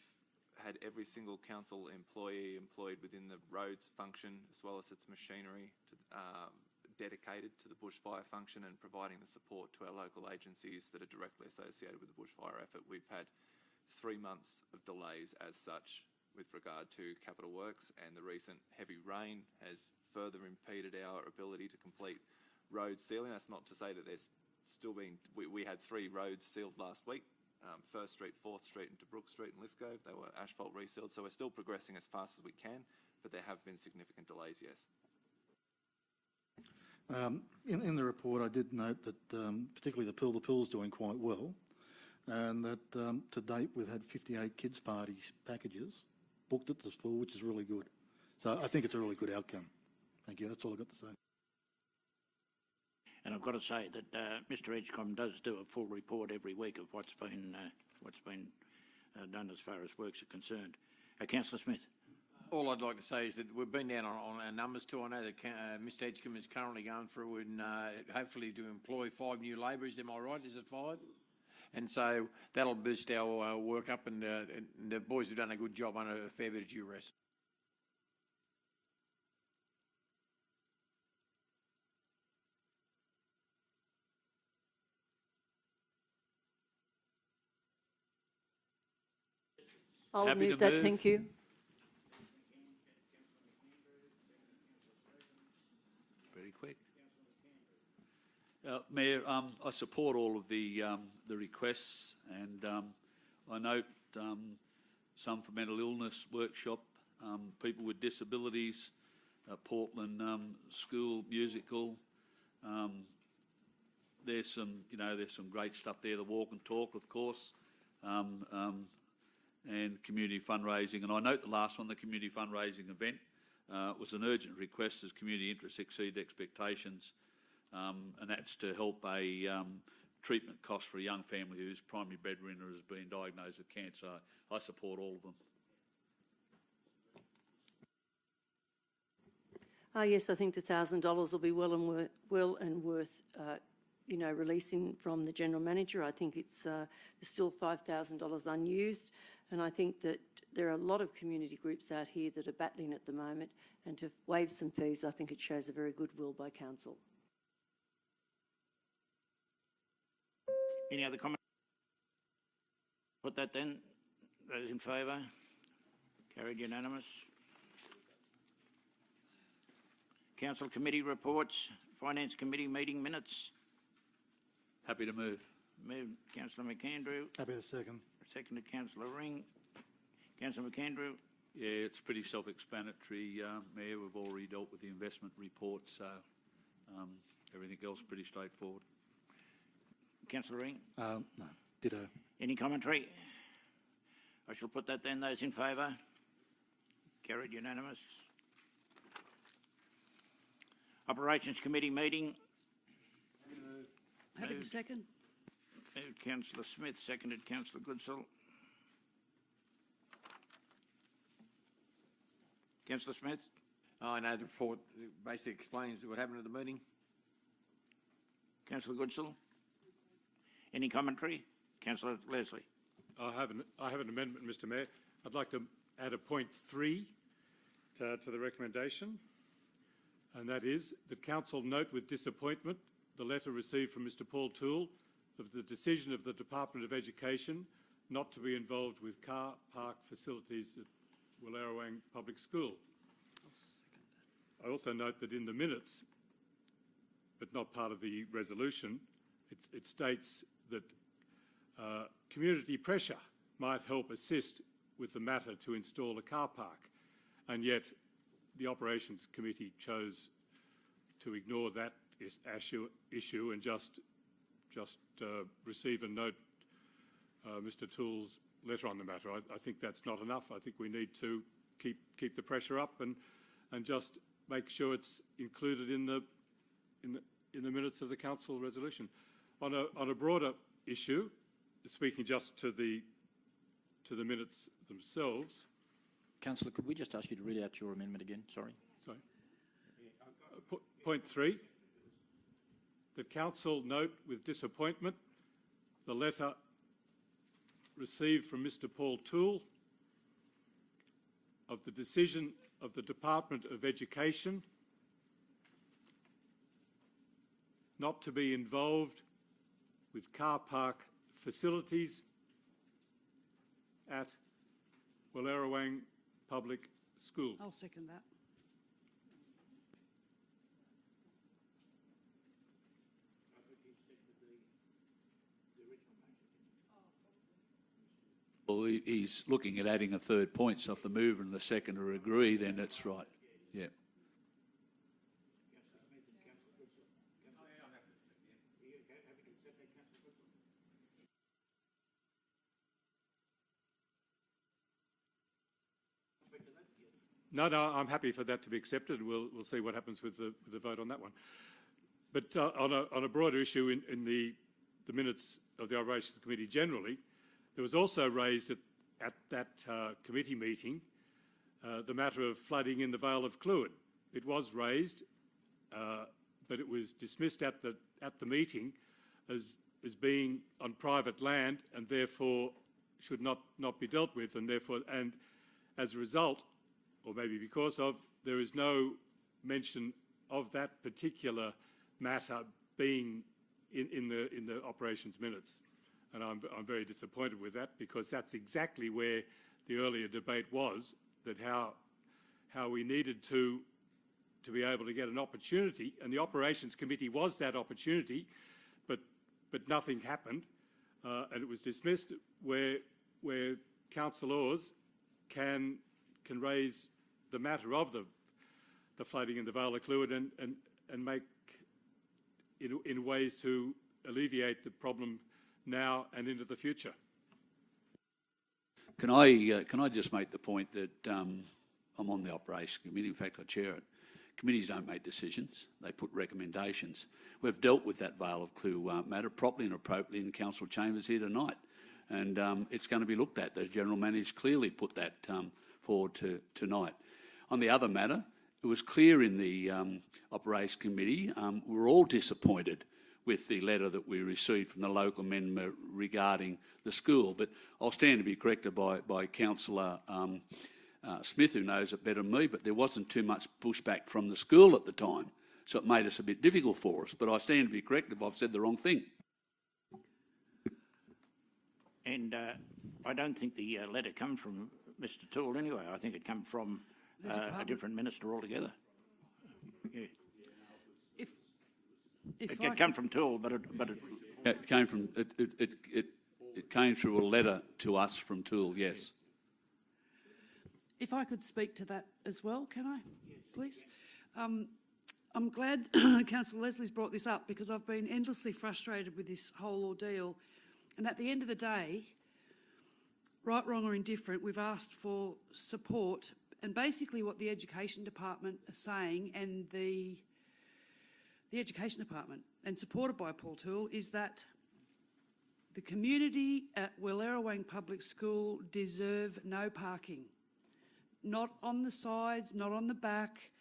had every single council employee employed within the roads function, as well as its machinery, dedicated to the bushfire function and providing the support to our local agencies that are directly associated with the bushfire effort. We've had 3 months of delays as such with regard to capital works, and the recent heavy rain has further impeded our ability to complete road sealing. That's not to say that there's still been... We had 3 roads sealed last week, 1st Street, 4th Street and to Brook Street in Lithgow. They were asphalt resealed, so we're still progressing as fast as we can, but there have been significant delays, yes. In the report, I did note that particularly the Pool is doing quite well, and that to date we've had 58 kids' parties packages booked at this pool, which is really good. So I think it's a really good outcome. Thank you. That's all I've got to say. And I've got to say that Mr. Edgecombe does do a full report every week of what's been done as far as works are concerned. Councillor Smith. All I'd like to say is that we've been down on our numbers too. I know that Mr. Edgecombe is currently going through and hopefully to employ 5 new labourers. Am I right? Is it 5? And so that'll boost our work up, and the boys have done a good job under a fair bit of duress. I'll Happy to move that, move. thank you. Very quick. Mayor, I support all of the requests, and I note some for mental illness workshop, people with disabilities, Portland school musical. There's some great stuff there. The walk and talk, of course, and community fundraising. And I note the last one, the community fundraising event, was an urgent request as community interests exceed expectations, and that's to help a treatment cost for a young family whose primary breadwinner has been diagnosed with cancer. I support all of them. Yes, I think the $1,000 will be well and worth, releasing from the general manager. I think it's there's still $5,000 unused, and I think that there are a lot of community groups out here that are battling at the moment, and to waive some fees, I think it shows a very good will by council. Any other comment? Put that then. Those in favour? Carried unanimous. Council committee reports, Finance Committee meeting minutes. Happy to move. Moved Councillor McAndrew, Happy to second. seconded Councillor Ring. Councillor McAndrew, Yeah, it's pretty self-explanatory, Mayor. We've already dealt with the investment report, so everything else pretty straightforward. Councillor Ring. No, ditto. Any commentary? I shall put that then. Those in favour? Carried unanimous. Operations Committee meeting. Happy to second. Moved Councillor Smith, seconded Councillor Goodsall. Councillor Smith? I know the report basically explains what happened at the meeting. Councillor Goodsall? Any commentary? Councillor Leslie? I have an amendment, Mr Mayor. I'd like to add a point 3 to the recommendation, and that is that Council note with disappointment the letter received from Mr Paul Toole of the decision of the Department of Education not to be involved with car park facilities at Wallerawang Public School. I also note that in the minutes, but not part of the resolution, it states that community pressure might help assist with the matter to install a car park, and yet the Operations Committee chose to ignore that issue and just receive and note Mr Toole's letter on the matter. I think that's not enough. I think we need to keep the pressure up and just make sure it's included in the minutes of the council resolution. On a broader issue, speaking just to the minutes themselves. Councillor, could we just ask you to read out your amendment again? Sorry. Sorry. Point 3, that council note with disappointment the letter received from Mr Paul Toole of the decision of the Department of Education not to be involved with car park facilities at Wallerawang Public School. I'll second that. Well, he's looking at adding a third point, so if the mover and the seconder agree, then it's right. Yeah. No, I'm happy for that to be accepted. We'll see what happens with the vote on that one. But on a broader issue in the minutes of the Operations Committee generally, there was also raised at that committee meeting the matter of flooding in the Vale of Clwyd. It was raised, but it was dismissed at the meeting as being on private land and therefore should not be dealt with, and as a result, or maybe because of, there is no mention of that particular matter being in the operations minutes. And I'm very disappointed with that, because that's exactly where the earlier debate was, that how we needed to be able to get an opportunity, and the Operations Committee was that opportunity, but nothing happened, and it was dismissed, where councillors can raise the matter of the flooding in the Vale of Clwyd and make in ways to alleviate the problem now and into the future. Can I just make the point that I'm on the Operations Committee, in fact I chair it. Committees don't make decisions, they put recommendations. We've dealt with that Vale of Clwyd matter properly and appropriately in council chambers here tonight, and it's going to be looked at. The General Manager clearly put that forward tonight. On the other matter, it was clear in the Operations Committee, we were all disappointed with the letter that we received from the local member regarding the school, but I'll stand to be corrected by Councillor Smith, who knows it better than me, but there wasn't too much pushback from the school at the time, so it made us a bit difficult for us, but I stand to be corrected if I've said the wrong thing. And I don't think the letter come from Mr Toole anyway. I think it come from a different minister altogether. Yeah. It came from Toole, but It came from it came through a letter to us from Toole. Yes. If I could speak to that as well, can I, please? I'm glad Councillor Leslie's brought this up, because I've been endlessly frustrated with this whole ordeal. And at the end of the day, right, wrong or indifferent, we've asked for support, and basically what the Education Department are saying, and the Education Department, and supported by Paul Toole, is that the community at Willerrawang Public School deserve no parking. Not on the sides, not on the back,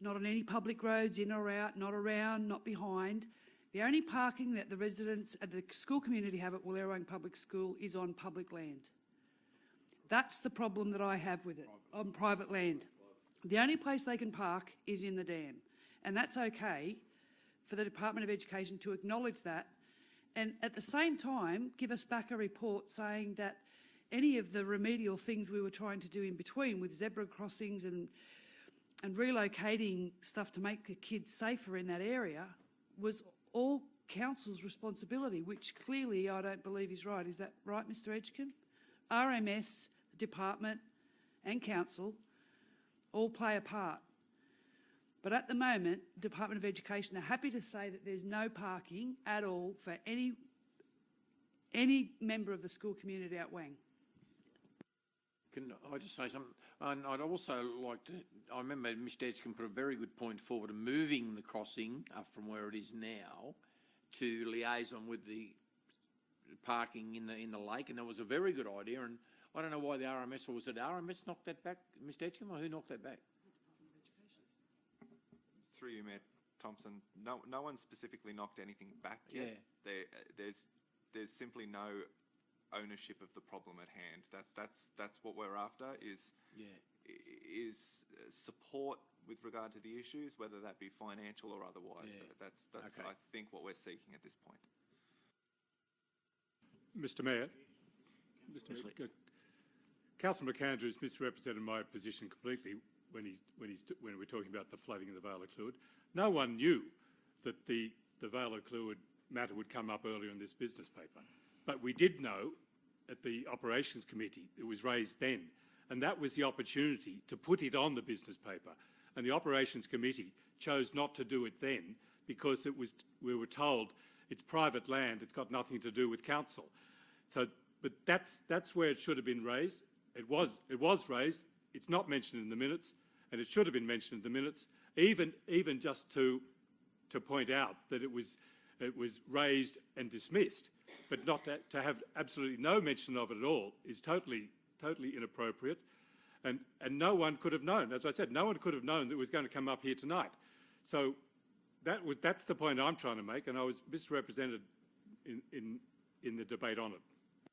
not on any public roads, in or out, not around, not behind. The only parking that the residents at the school community have at Willerrawang Public School is on public land. That's the problem that I have with it, on private land. The only place they can park is in the dam, and that's okay for the Department of Education to acknowledge that, and at the same time give us back a report saying that any of the remedial things we were trying to do in between, with zebra crossings and relocating stuff to make the kids safer in that area, was all council's responsibility, which clearly I don't believe is right. Is that right, Mr Edgecombe? RMS, department and council all play a part. But at the moment, Department of Education are happy to say that there's no parking at all for any member of the school community at Wang. Can I just say something? And I'd also like to, I remember Mr Edgecombe put a very good point forward of moving the crossing up from where it is now to liaison with the parking in the lake, and that was a very good idea, and I don't know why the RMS, or was it RMS knocked that back, Mr Edgecombe, or who knocked that back? Through you, Mayor Thompson, no one specifically knocked anything back yet. Yeah. There's simply no ownership of the problem at hand. That's what we're after, is support with regard to the issues, whether that be financial or otherwise. Yeah. That's okay. I think what we're seeking at this point. Mr Mayor, Councillor McAndrew has misrepresented my position completely when we're talking about the flooding in the Vale of Clwyd. No one knew that the Vale of Clwyd matter would come up earlier in this business paper, but we did know at the Operations Committee it was raised then, and that was the opportunity to put it on the business paper. And the Operations Committee chose not to do it then because we were told it's private land, it's got nothing to do with council. So, but that's where it should have been raised. It was raised. It's not mentioned in the minutes, and it should have been mentioned in the minutes. Even just to point out that it was raised and dismissed, but not to have absolutely no mention of it at all is totally inappropriate. And no one could have known, as I said, no one could have known that it was going to come up here tonight. So that's the point I'm trying to make, and I was misrepresented in the debate on it.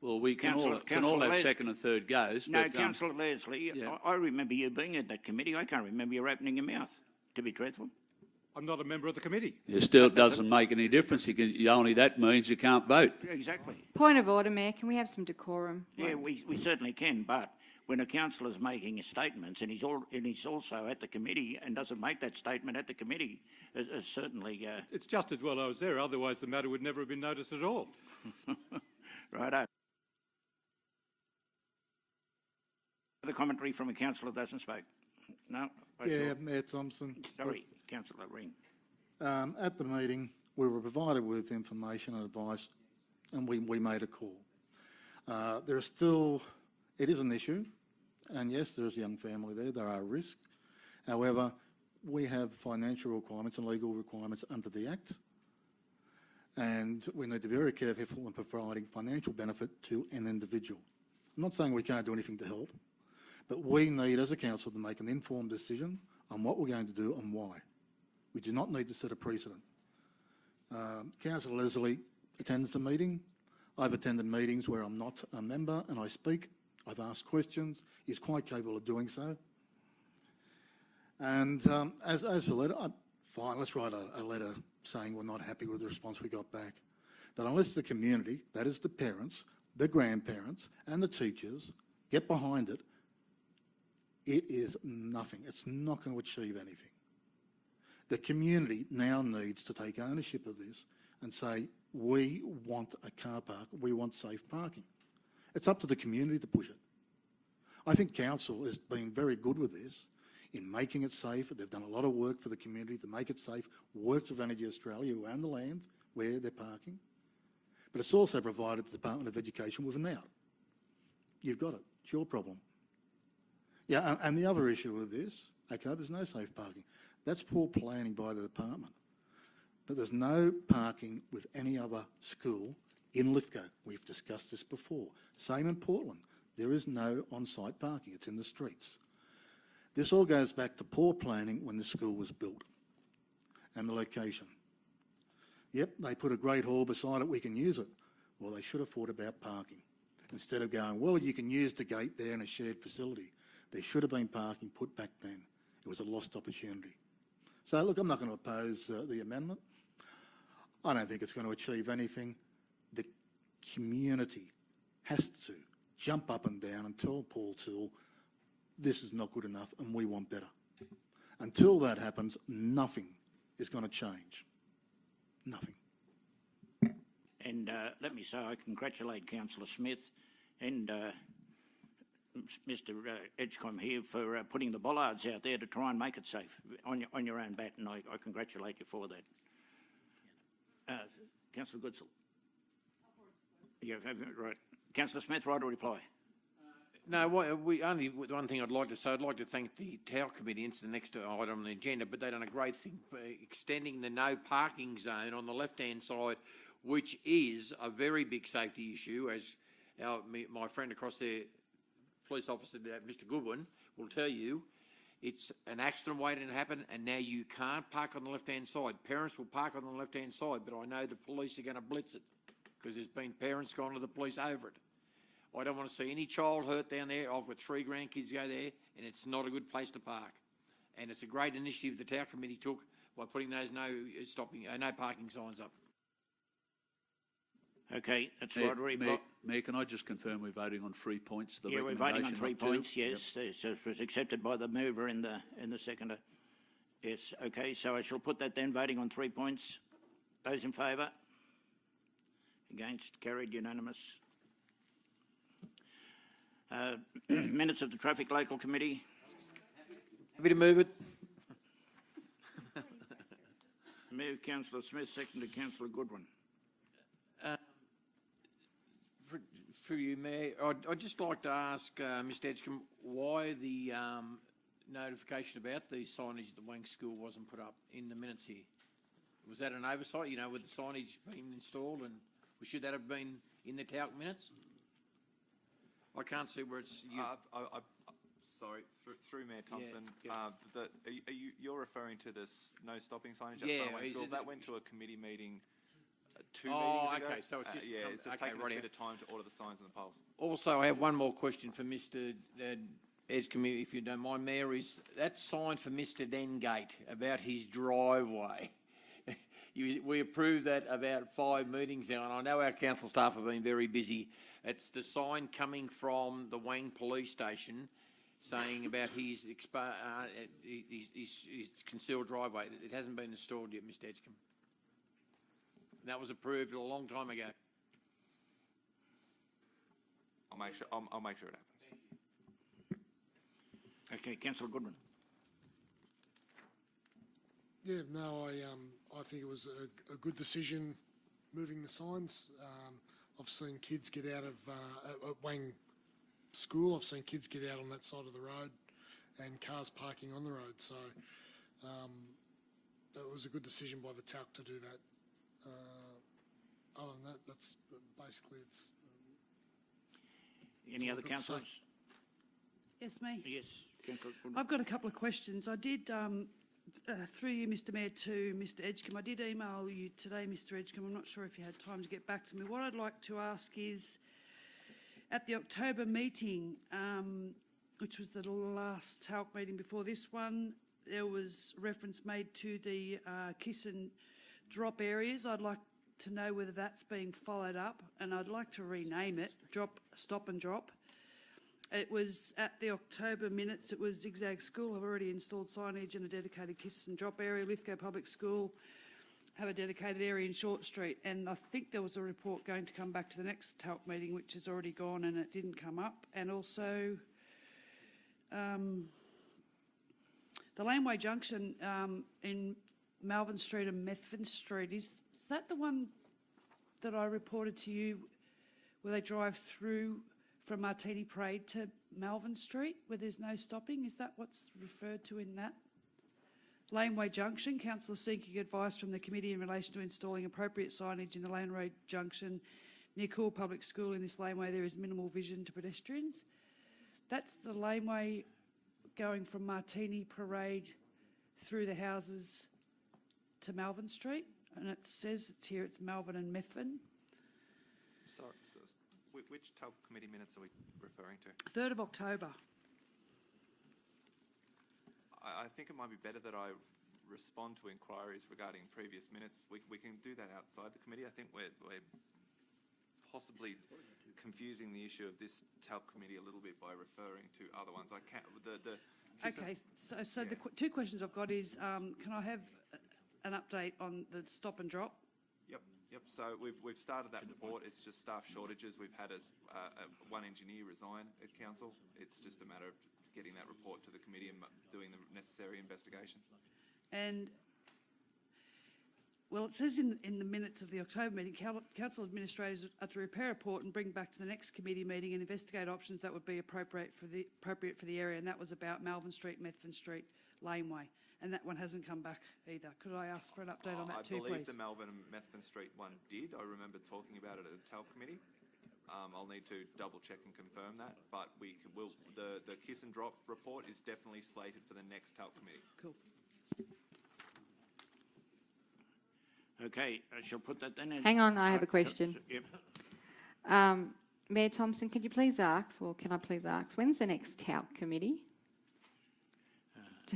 Well, we can all have second and third goes. No, Councillor Leslie, yeah. I remember you being at that committee. I can't remember you opening your mouth, to be truthful. I'm not a member of the committee. It still doesn't make any difference. Only that means you can't vote. Exactly. Point of order, Mayor. Can we have some decorum? Yeah, we certainly can, but when a councillor is making statements and he's also at the committee and doesn't make that statement at the committee, is certainly... It's just as well I was there, otherwise the matter would never have been noticed at all. Righto. The commentary from a councillor doesn't speak. No? Yeah, Mayor Thompson. Sorry, Councillor Ring. At the meeting, we were provided with information and advice, and we made a call. There's still, it is an issue, and yes, there is a young family there. There are risks. However, we have financial requirements and legal requirements under the Act, and we need to be very careful in providing financial benefit to an individual. I'm not saying we can't do anything to help, but we need, as a council, to make an informed decision on what we're going to do and why. We do not need to set a precedent. Councillor Leslie attends the meeting. I've attended meetings where I'm not a member and I speak. I've asked questions. He's quite capable of doing so. And as for the letter, fine, let's write a letter saying we're not happy with the response we got back. But unless the community, that is the parents, the grandparents and the teachers, get behind it, it is nothing. It's not going to achieve anything. The community now needs to take ownership of this and say, we want a car park, we want safe parking. It's up to the community to push it. I think council has been very good with this in making it safe. They've done a lot of work for the community to make it safe, worked with Energy Australia who own the land where they're parking. But it's also provided the Department of Education with an out. You've got it. It's your problem. Yeah, and the other issue with this, okay, there's no safe parking. That's poor planning by the department. But there's no parking with any other school in Lithgow. We've discussed this before. Same in Portland. There is no on-site parking. It's in the streets. This all goes back to poor planning when the school was built and the location. Yep, they put a great hall beside it, we can use it. Well, they should have thought about parking. Instead of going, well, you can use the gate there in a shared facility. There should have been parking put back then. It was a lost opportunity. So, look, I'm not going to oppose the amendment. I don't think it's going to achieve anything. The community has to jump up and down and tell Paul Toole, this is not good enough and we want better. Until that happens, nothing is going to change. Nothing. And let me say I congratulate Councillor Smith and Mr Edgecombe here for putting the bollards out there to try and make it safe on your own bat, and I congratulate you for that. Councillor Goodsall. Yeah, right. Councillor Smith, right, a reply? No, only one thing I'd like to say. I'd like to thank the Tower Committee. It's the next item on the agenda, but they've done a great thing by extending the no parking zone on the left-hand side, which is a very big safety issue, as my friend across there, police officer, Mr Goodwin, will tell you. It's an accident waiting to happen, and now you can't park on the left-hand side. Parents will park on the left-hand side, but I know the police are going to blitz it because there's been parents gone to the police over it. I don't want to see any child hurt down there. I've got 3 grandkids go there, and it's not a good place to park. And it's a great initiative the Tower Committee took by putting those no parking signs up. Okay, that's right. Mayor, can I just confirm we're voting on 3 points? Yeah, we're voting on 3 points, yes. Yep. So it was accepted by the mover and the seconder. Yes, okay, so I shall put that then, voting on 3 points. Those in favour? Against? Carried, unanimous. Minutes of the Traffic Local Committee. Happy to move it. Move Councillor Smith, seconded Councillor Goodwin. For you, Mayor, I'd just like to ask Mr Edgecombe why the notification about the signage at the Wang School wasn't put up in the minutes here. Was that an oversight, with the signage being installed, and should that have been in the TALC minutes? I can't see where it's... Sorry, through Mayor Thompson, yeah. You're referring to this no stopping signage at Yeah, School? That went to a committee meeting 2 meetings ago. Okay, so it's just... it's just taken us a bit of time to order the signs and the poles. Also, I have one more question for Mr Edgecombe, if you don't mind, Mayor, is that sign for Mr Dengate about his driveway. We approved that about 5 meetings now, and I know our council staff have been very busy. It's the sign coming from the Wang Police Station saying about his concealed driveway. It hasn't been installed yet, Mr. Edgecombe. That was approved a long time ago. I'll make sure it happens. Okay, Councillor Goodman. Yeah, no, I think it was a good decision moving the signs. I've seen kids get out of at Wang School. I've seen kids get out on that side of the road, and cars parking on the road. So that was a good decision by the TALC to do that. Other than that, that's basically it's. Any all other I've got to say. councillors? Yes, me. Yes, Councillor Goodman. I've got a couple of questions. I did, through you, Mr Mayor, to Mr Edgecombe, I did email you today, Mr Edgecombe. I'm not sure if you had time to get back to me. What I'd like to ask is, at the October meeting, which was the last TALC meeting before this one, there was reference made to the kiss and drop areas. I'd like to know whether that's being followed up, and I'd like to rename it Stop and Drop. It was at the October minutes, it was Zigzag School have already installed signage and a dedicated kiss and drop area. Lithgow Public School have a dedicated area in Short Street, and I think there was a report going to come back to the next TALC meeting, which has already gone and it didn't come up. And also the Laneway Junction in Malvern Street and Methven Street, is that the one that I reported to you where they drive through from Martini Parade to Malvern Street where there's no stopping? Is that what's referred to in that? Laneway Junction, councillor seeking advice from the committee in relation to installing appropriate signage in the Laneway Junction near Cool Public School. In this laneway there is minimal vision to pedestrians. That's the laneway going from Martini Parade through the houses to Malvern Street, and it says it's here, it's Malvern and Methven. Sorry, which TALC committee minutes are we referring to? 3rd of October. I think it might be better that I respond to inquiries regarding previous minutes. We can do that outside the committee. I think we're possibly confusing the issue of this TALC committee a little bit by referring to other ones. I can't. Okay, so the two questions I've got is, can I have an update on the stop and drop? Yep. So we've started that report. It's just staff shortages. We've had one engineer resign at council. It's just a matter of getting that report to the committee and doing the necessary investigation. And, well, it says in the minutes of the October meeting, council administrators are to prepare a report and bring back to the next committee meeting and investigate options that would be appropriate for the area, and that was about Malvern Street, Methven Street, Laneway, and that one hasn't come back either. Could I ask for an update on that too, please? I believe the Melbourne and Methven Street one did. I remember talking about it at a TALC committee. I'll need to double check and confirm that, but the kiss and drop report is definitely slated for the next TALC committee. Cool. Okay, I shall put that then. Hang on, I have a question. Yep. Mayor Thompson, could you please ask, or can I please ask, when's the next TALC committee?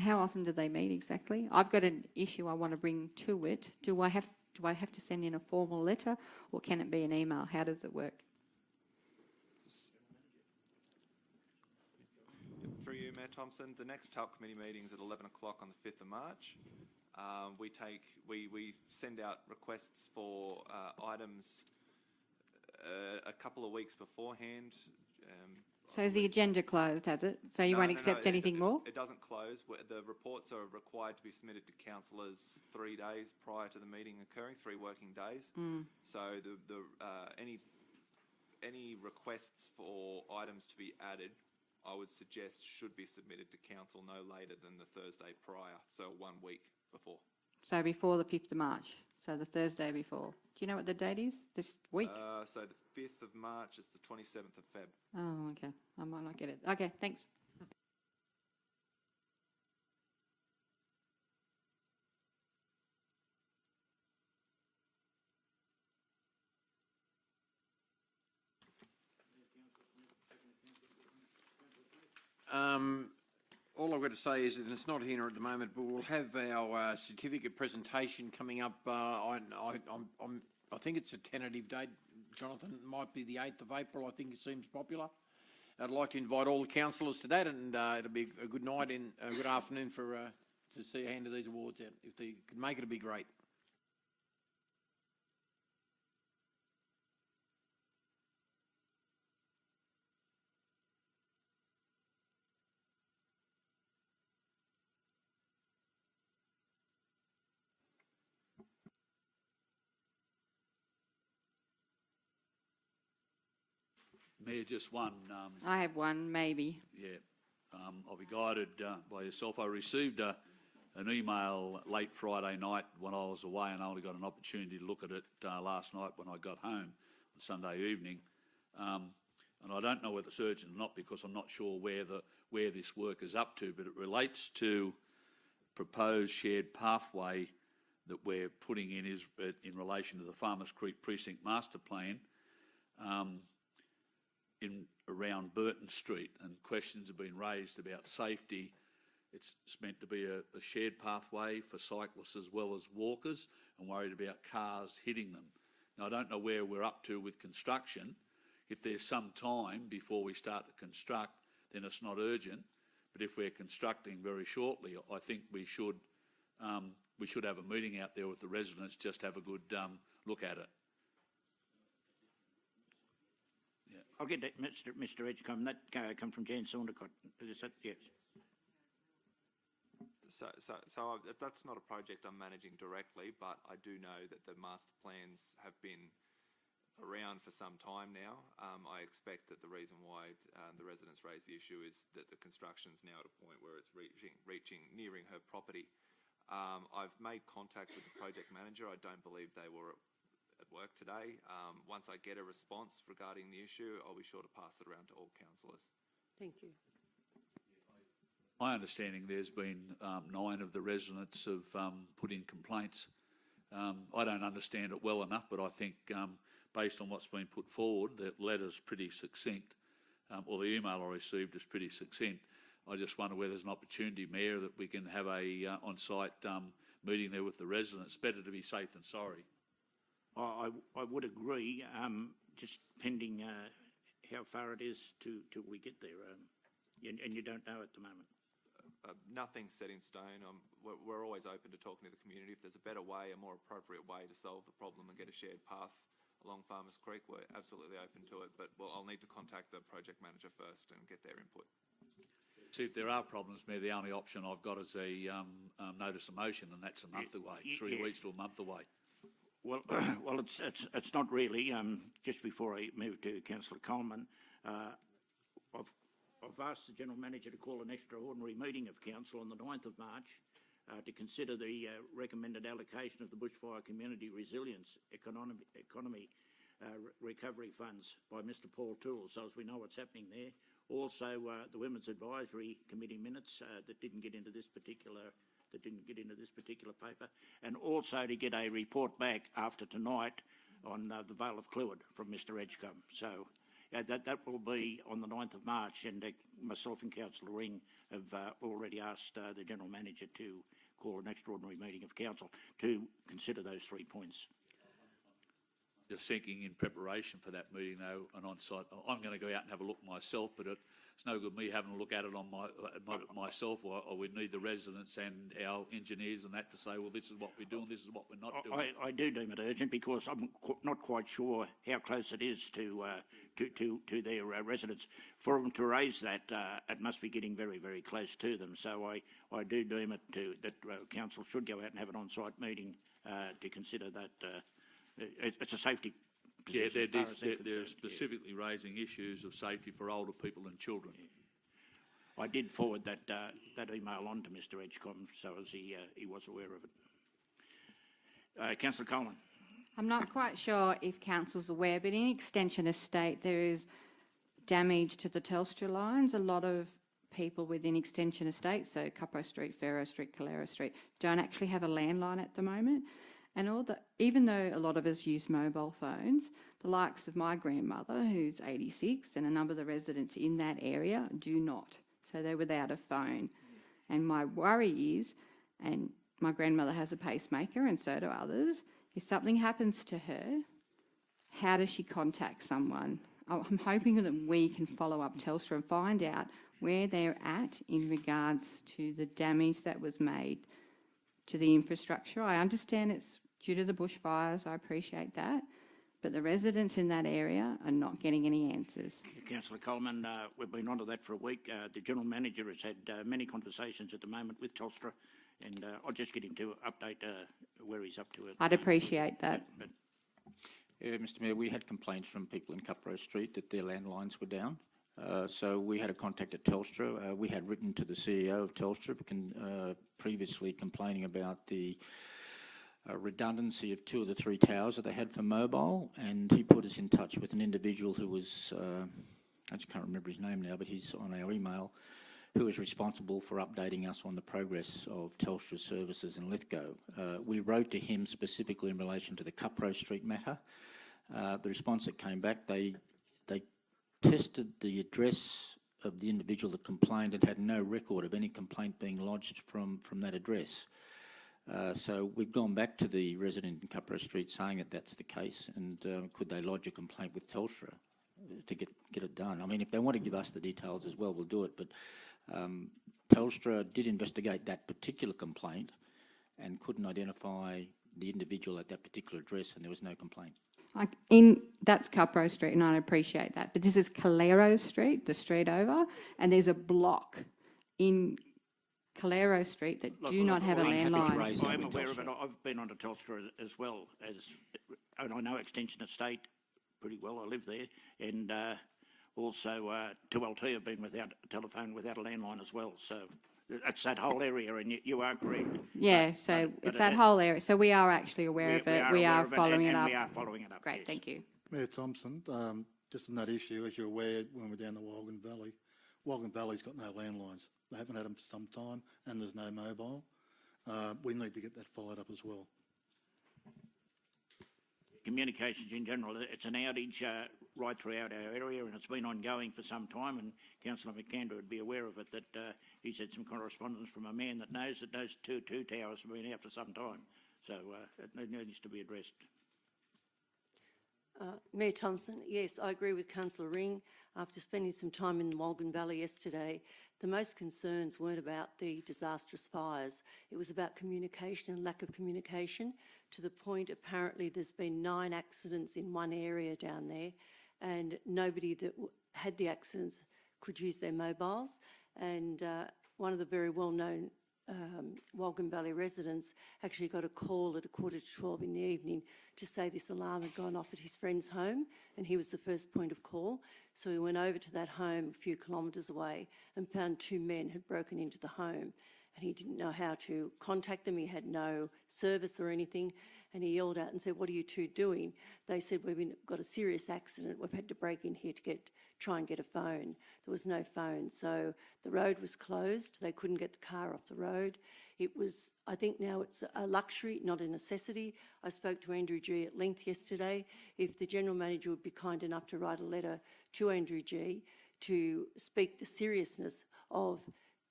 How often do they meet exactly? I've got an issue I want to bring to it. Do I have to send in a formal letter, or can it be an email? How does it work? Through you, Mayor Thompson, the next TALC committee meeting is at 11 o'clock on the 5th of March. We send out requests for items a couple of weeks beforehand. So is the agenda closed, has it? So you won't accept anything more? It doesn't close. The reports are required to be submitted to councillors 3 days prior to the meeting occurring, 3 working days. So any requests for items to be added, I would suggest should be submitted to council no later than the Thursday prior, so 1 week before. So before the 5th of March, so the Thursday before. Do you know what the date is this week? So the 5th of March is the 27th of Feb. Oh, okay. I might not get it. Okay, thanks. all I've got to say is, and it's not here at the moment, but we'll have our certificate presentation coming up. I think it's a tentative date, Jonathan. It might be the 8th of April. I think it seems popular. I'd like to invite all the councillors to that, and it'll be a good night and a good afternoon for to see hand of these awards out. If they could make it, it'd be great. Mayor, just one. I have one, maybe. Yeah, I'll be guided by yourself. I received an email late Friday night when I was away, and I only got an opportunity to look at it last night when I got home on Sunday evening. And I don't know whether it's urgent or not, because I'm not sure where this work is up to, but it relates to proposed shared pathway that we're putting in in relation to the Farmers Creek Precinct Master Plan. Around Burton Street, and questions have been raised about safety. It's meant to be a shared pathway for cyclists as well as walkers, and worried about cars hitting them. Now, I don't know where we're up to with construction. If there's some time before we start to construct, then it's not urgent. But if we're constructing very shortly, I think we should have a meeting out there with the residents, just have a good look at it. I'll get that, Mr. Edgecombe. That come from Jan Saundercott. Is that, yes? So that's not a project I'm managing directly, but I do know that the master plans have been around for some time now. I expect that the reason why the residents raised the issue is that the construction's now at a point where it's nearing her property. I've made contact with the project manager. I don't believe they were at work today. Once I get a response regarding the issue, I'll be sure to pass it around to all councillors. Thank you. My understanding, there's been 9 of the residents have put in complaints. I don't understand it well enough, but I think based on what's been put forward, that letter's pretty succinct, or the email I received is pretty succinct. I just wonder whether there's an opportunity, Mayor, that we can have a on-site meeting there with the residents. Better to be safe than sorry. I would agree, just pending how far it is till we get there, and you don't know at the moment. Nothing's set in stone. We're always open to talking to the community. If there's a better way, a more appropriate way to solve the problem and get a shared path along Farmers Creek, we're absolutely open to it. But I'll need to contact the project manager first and get their input. See, if there are problems, Mayor, the only option I've got is a notice of motion, and that's a month away, 3 weeks to a month away. Well, it's not really. Just before I move to Councillor Coleman, I've asked the General Manager to call an extraordinary meeting of Council on the 9th of March to consider the recommended allocation of the Bushfire Community Resilience Economy Recovery Funds by Mr Paul Toole, so as we know what's happening there. Also, the Women's Advisory Committee minutes that didn't get into this particular paper, and also to get a report back after tonight on the Vale of Clwyd from Mr Edgecombe. So that will be on the 9th of March, and myself and Councillor Ring have already asked the General Manager to call an extraordinary meeting of Council to consider those 3 points. Just thinking in preparation for that meeting, though, and on-site, I'm going to go out and have a look myself, but it's no good me having a look at it on myself, or we need the residents and our engineers and that to say, well, this is what we're doing, this is what we're not doing. I do deem it urgent, because I'm not quite sure how close it is to their residents. For them to raise that, it must be getting very, very close to them. So I do deem it that Council should go out and have an on-site meeting to consider that. It's a safety position. Yeah, they're specifically raising issues of safety for older people and children. Yeah. I did forward that email on to Mr Edgecombe, so as he was aware of it. Councillor Coleman. I'm not quite sure if Council's aware, but in Extension Estate there is damage to the Telstra lines. A lot of people within Extension Estate, so Cuppo Street, Ferro Street, Calera Street, don't actually have a landline at the moment. And even though a lot of us use mobile phones, the likes of my grandmother, who's 86, and a number of the residents in that area do not. So they're without a phone. And my worry is, and my grandmother has a pacemaker and so do others, if something happens to her, how does she contact someone? I'm hoping that we can follow up Telstra and find out where they're at in regards to the damage that was made to the infrastructure. I understand it's due to the bushfires, I appreciate that, but the residents in that area are not getting any answers. Councillor Coleman, we've been onto that for a week. The General Manager has had many conversations at the moment with Telstra, and I'll just get him to update where he's up to. I'd appreciate that. But Yeah, Mr Mayor, we had complaints from people in Cuprose Street that their landlines were down. So we had a contact at Telstra. We had written to the CEO of Telstra previously complaining about the redundancy of 2 of the 3 towers that they had for mobile, and he put us in touch with an individual who was, I just can't remember his name now, but he's on our email, who is responsible for updating us on the progress of Telstra services in Lithgow. We wrote to him specifically in relation to the Cuprose Street matter. The response that came back, they tested the address of the individual that complained and had no record of any complaint being lodged from that address. So we've gone back to the resident in Cuprose Street saying that that's the case, and could they lodge a complaint with Telstra to get it done? I mean, if they want to give us the details as well, we'll do it, but Telstra did investigate that particular complaint and couldn't identify the individual at that particular address, and there was no complaint. That's Cuprose Street, and I appreciate that. But this is Calero Street, the street over, and there's a block in Calero Street that do not have a landline. I'm aware of it. I've been onto Telstra as well, and I know Extension Estate pretty well. I live there, and also 2LT have been without a telephone, without a landline as well. So it's that whole area, and you are correct. Yeah, so it's that whole area. So we are actually aware of it. We are following it up. We are following it up. Great, yes. thank you. Mayor Thompson, just on that issue, as you're aware, when we're down the Walgan Valley's got no landlines. They haven't had them for some time, and there's no mobile. We need to get that followed up as well. Communications in general, it's an outage right throughout our area, and it's been ongoing for some time, and Councillor McAndrew would be aware of it, that he's had some correspondence from a man that knows that those two towers have been out for some time. So it needs to be addressed. Mayor Thompson, yes, I agree with Councillor Ring. After spending some time in the Walgan Valley yesterday, the most concerns weren't about the disastrous fires. It was about communication and lack of communication, to the point apparently there's been 9 accidents in one area down there, and nobody that had the accidents could use their mobiles. And one of the very well-known Walgan Valley residents actually got a call at 11:45 in the evening to say this alarm had gone off at his friend's home, and he was the first point of call. So he went over to that home a few kilometres away and found 2 men had broken into the home, and he didn't know how to contact them. He had no service or anything, and he yelled out and said, "What are you 2 doing?" They said, "We've got a serious accident. We've had to break in here to try and get a phone." There was no phone, so the road was closed. They couldn't get the car off the road. It was, I think now it's a luxury, not a necessity. I spoke to Andrew G at length yesterday. If the General Manager would be kind enough to write a letter to Andrew G to speak the seriousness of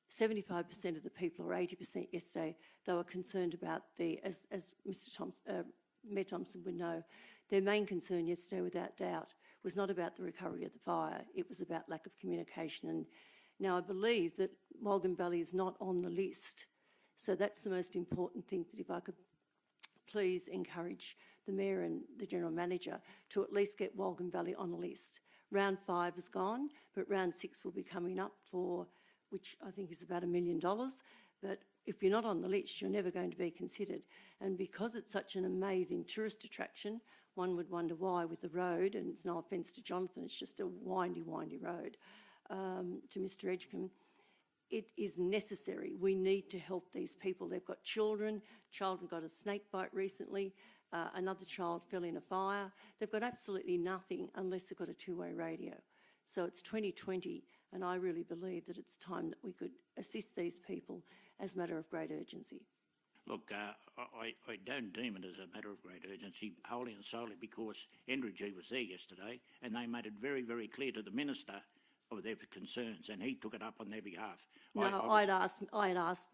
75% of the people, or 80% yesterday, they were concerned about as Mr. Thompson, Mayor Thompson would know, their main concern yesterday, without doubt, was not about the recovery of the fire. It was about lack of communication. And now I believe that Walgan Valley is not on the list. So that's the most important thing, that if I could please encourage the Mayor and the General Manager to at least get Walgan Valley on the list. Round 5 is gone, but round 6 will be coming up, for which I think is about $1 million. But if you're not on the list, you're never going to be considered. And because it's such an amazing tourist attraction, one would wonder why with the road, and it's no offence to Jonathan, it's just a windy road, to Mr Edgecombe. It is necessary. We need to help these people. They've got children. Child got a snake bite recently. Another child fell in a fire. They've got absolutely nothing unless they've got a 2-way radio. So it's 2020, and I really believe that it's time that we could assist these people as a matter of great urgency. Look, I don't deem it as a matter of great urgency, wholly and solely because Andrew G was there yesterday, and they made it very, very clear to the Minister their concerns, and he took it up on their behalf. No, I was- I'd asked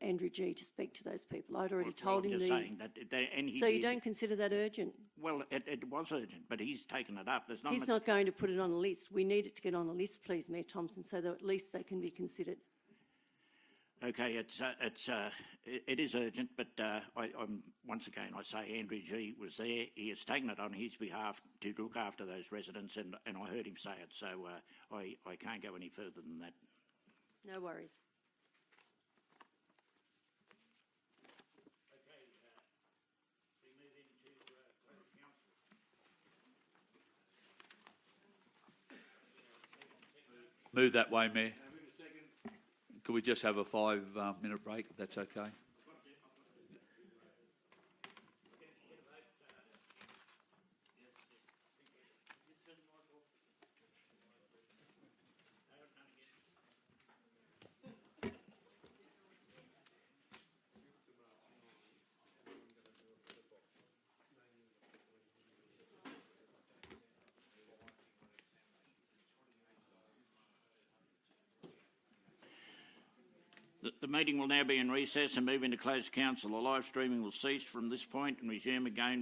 Andrew G to speak to those people. I'd already told I'm him just saying that, and he So you did. don't consider that urgent? Well, it was urgent, but he's taken it up. There's not He's much. not going to put it on a list. We need it to get on a list, please, Mayor Thompson, so that at least they can be considered. Okay, it is urgent, but I'm once again, I say Andrew G was there. He has taken it on his behalf to look after those residents, and I heard him say it. So I can't go any further than that. No worries. Move that way, Mayor. Could we just have a 5-minute break, if that's okay? The meeting will now be in recess and move into closed council. The live streaming will cease from this point and resume again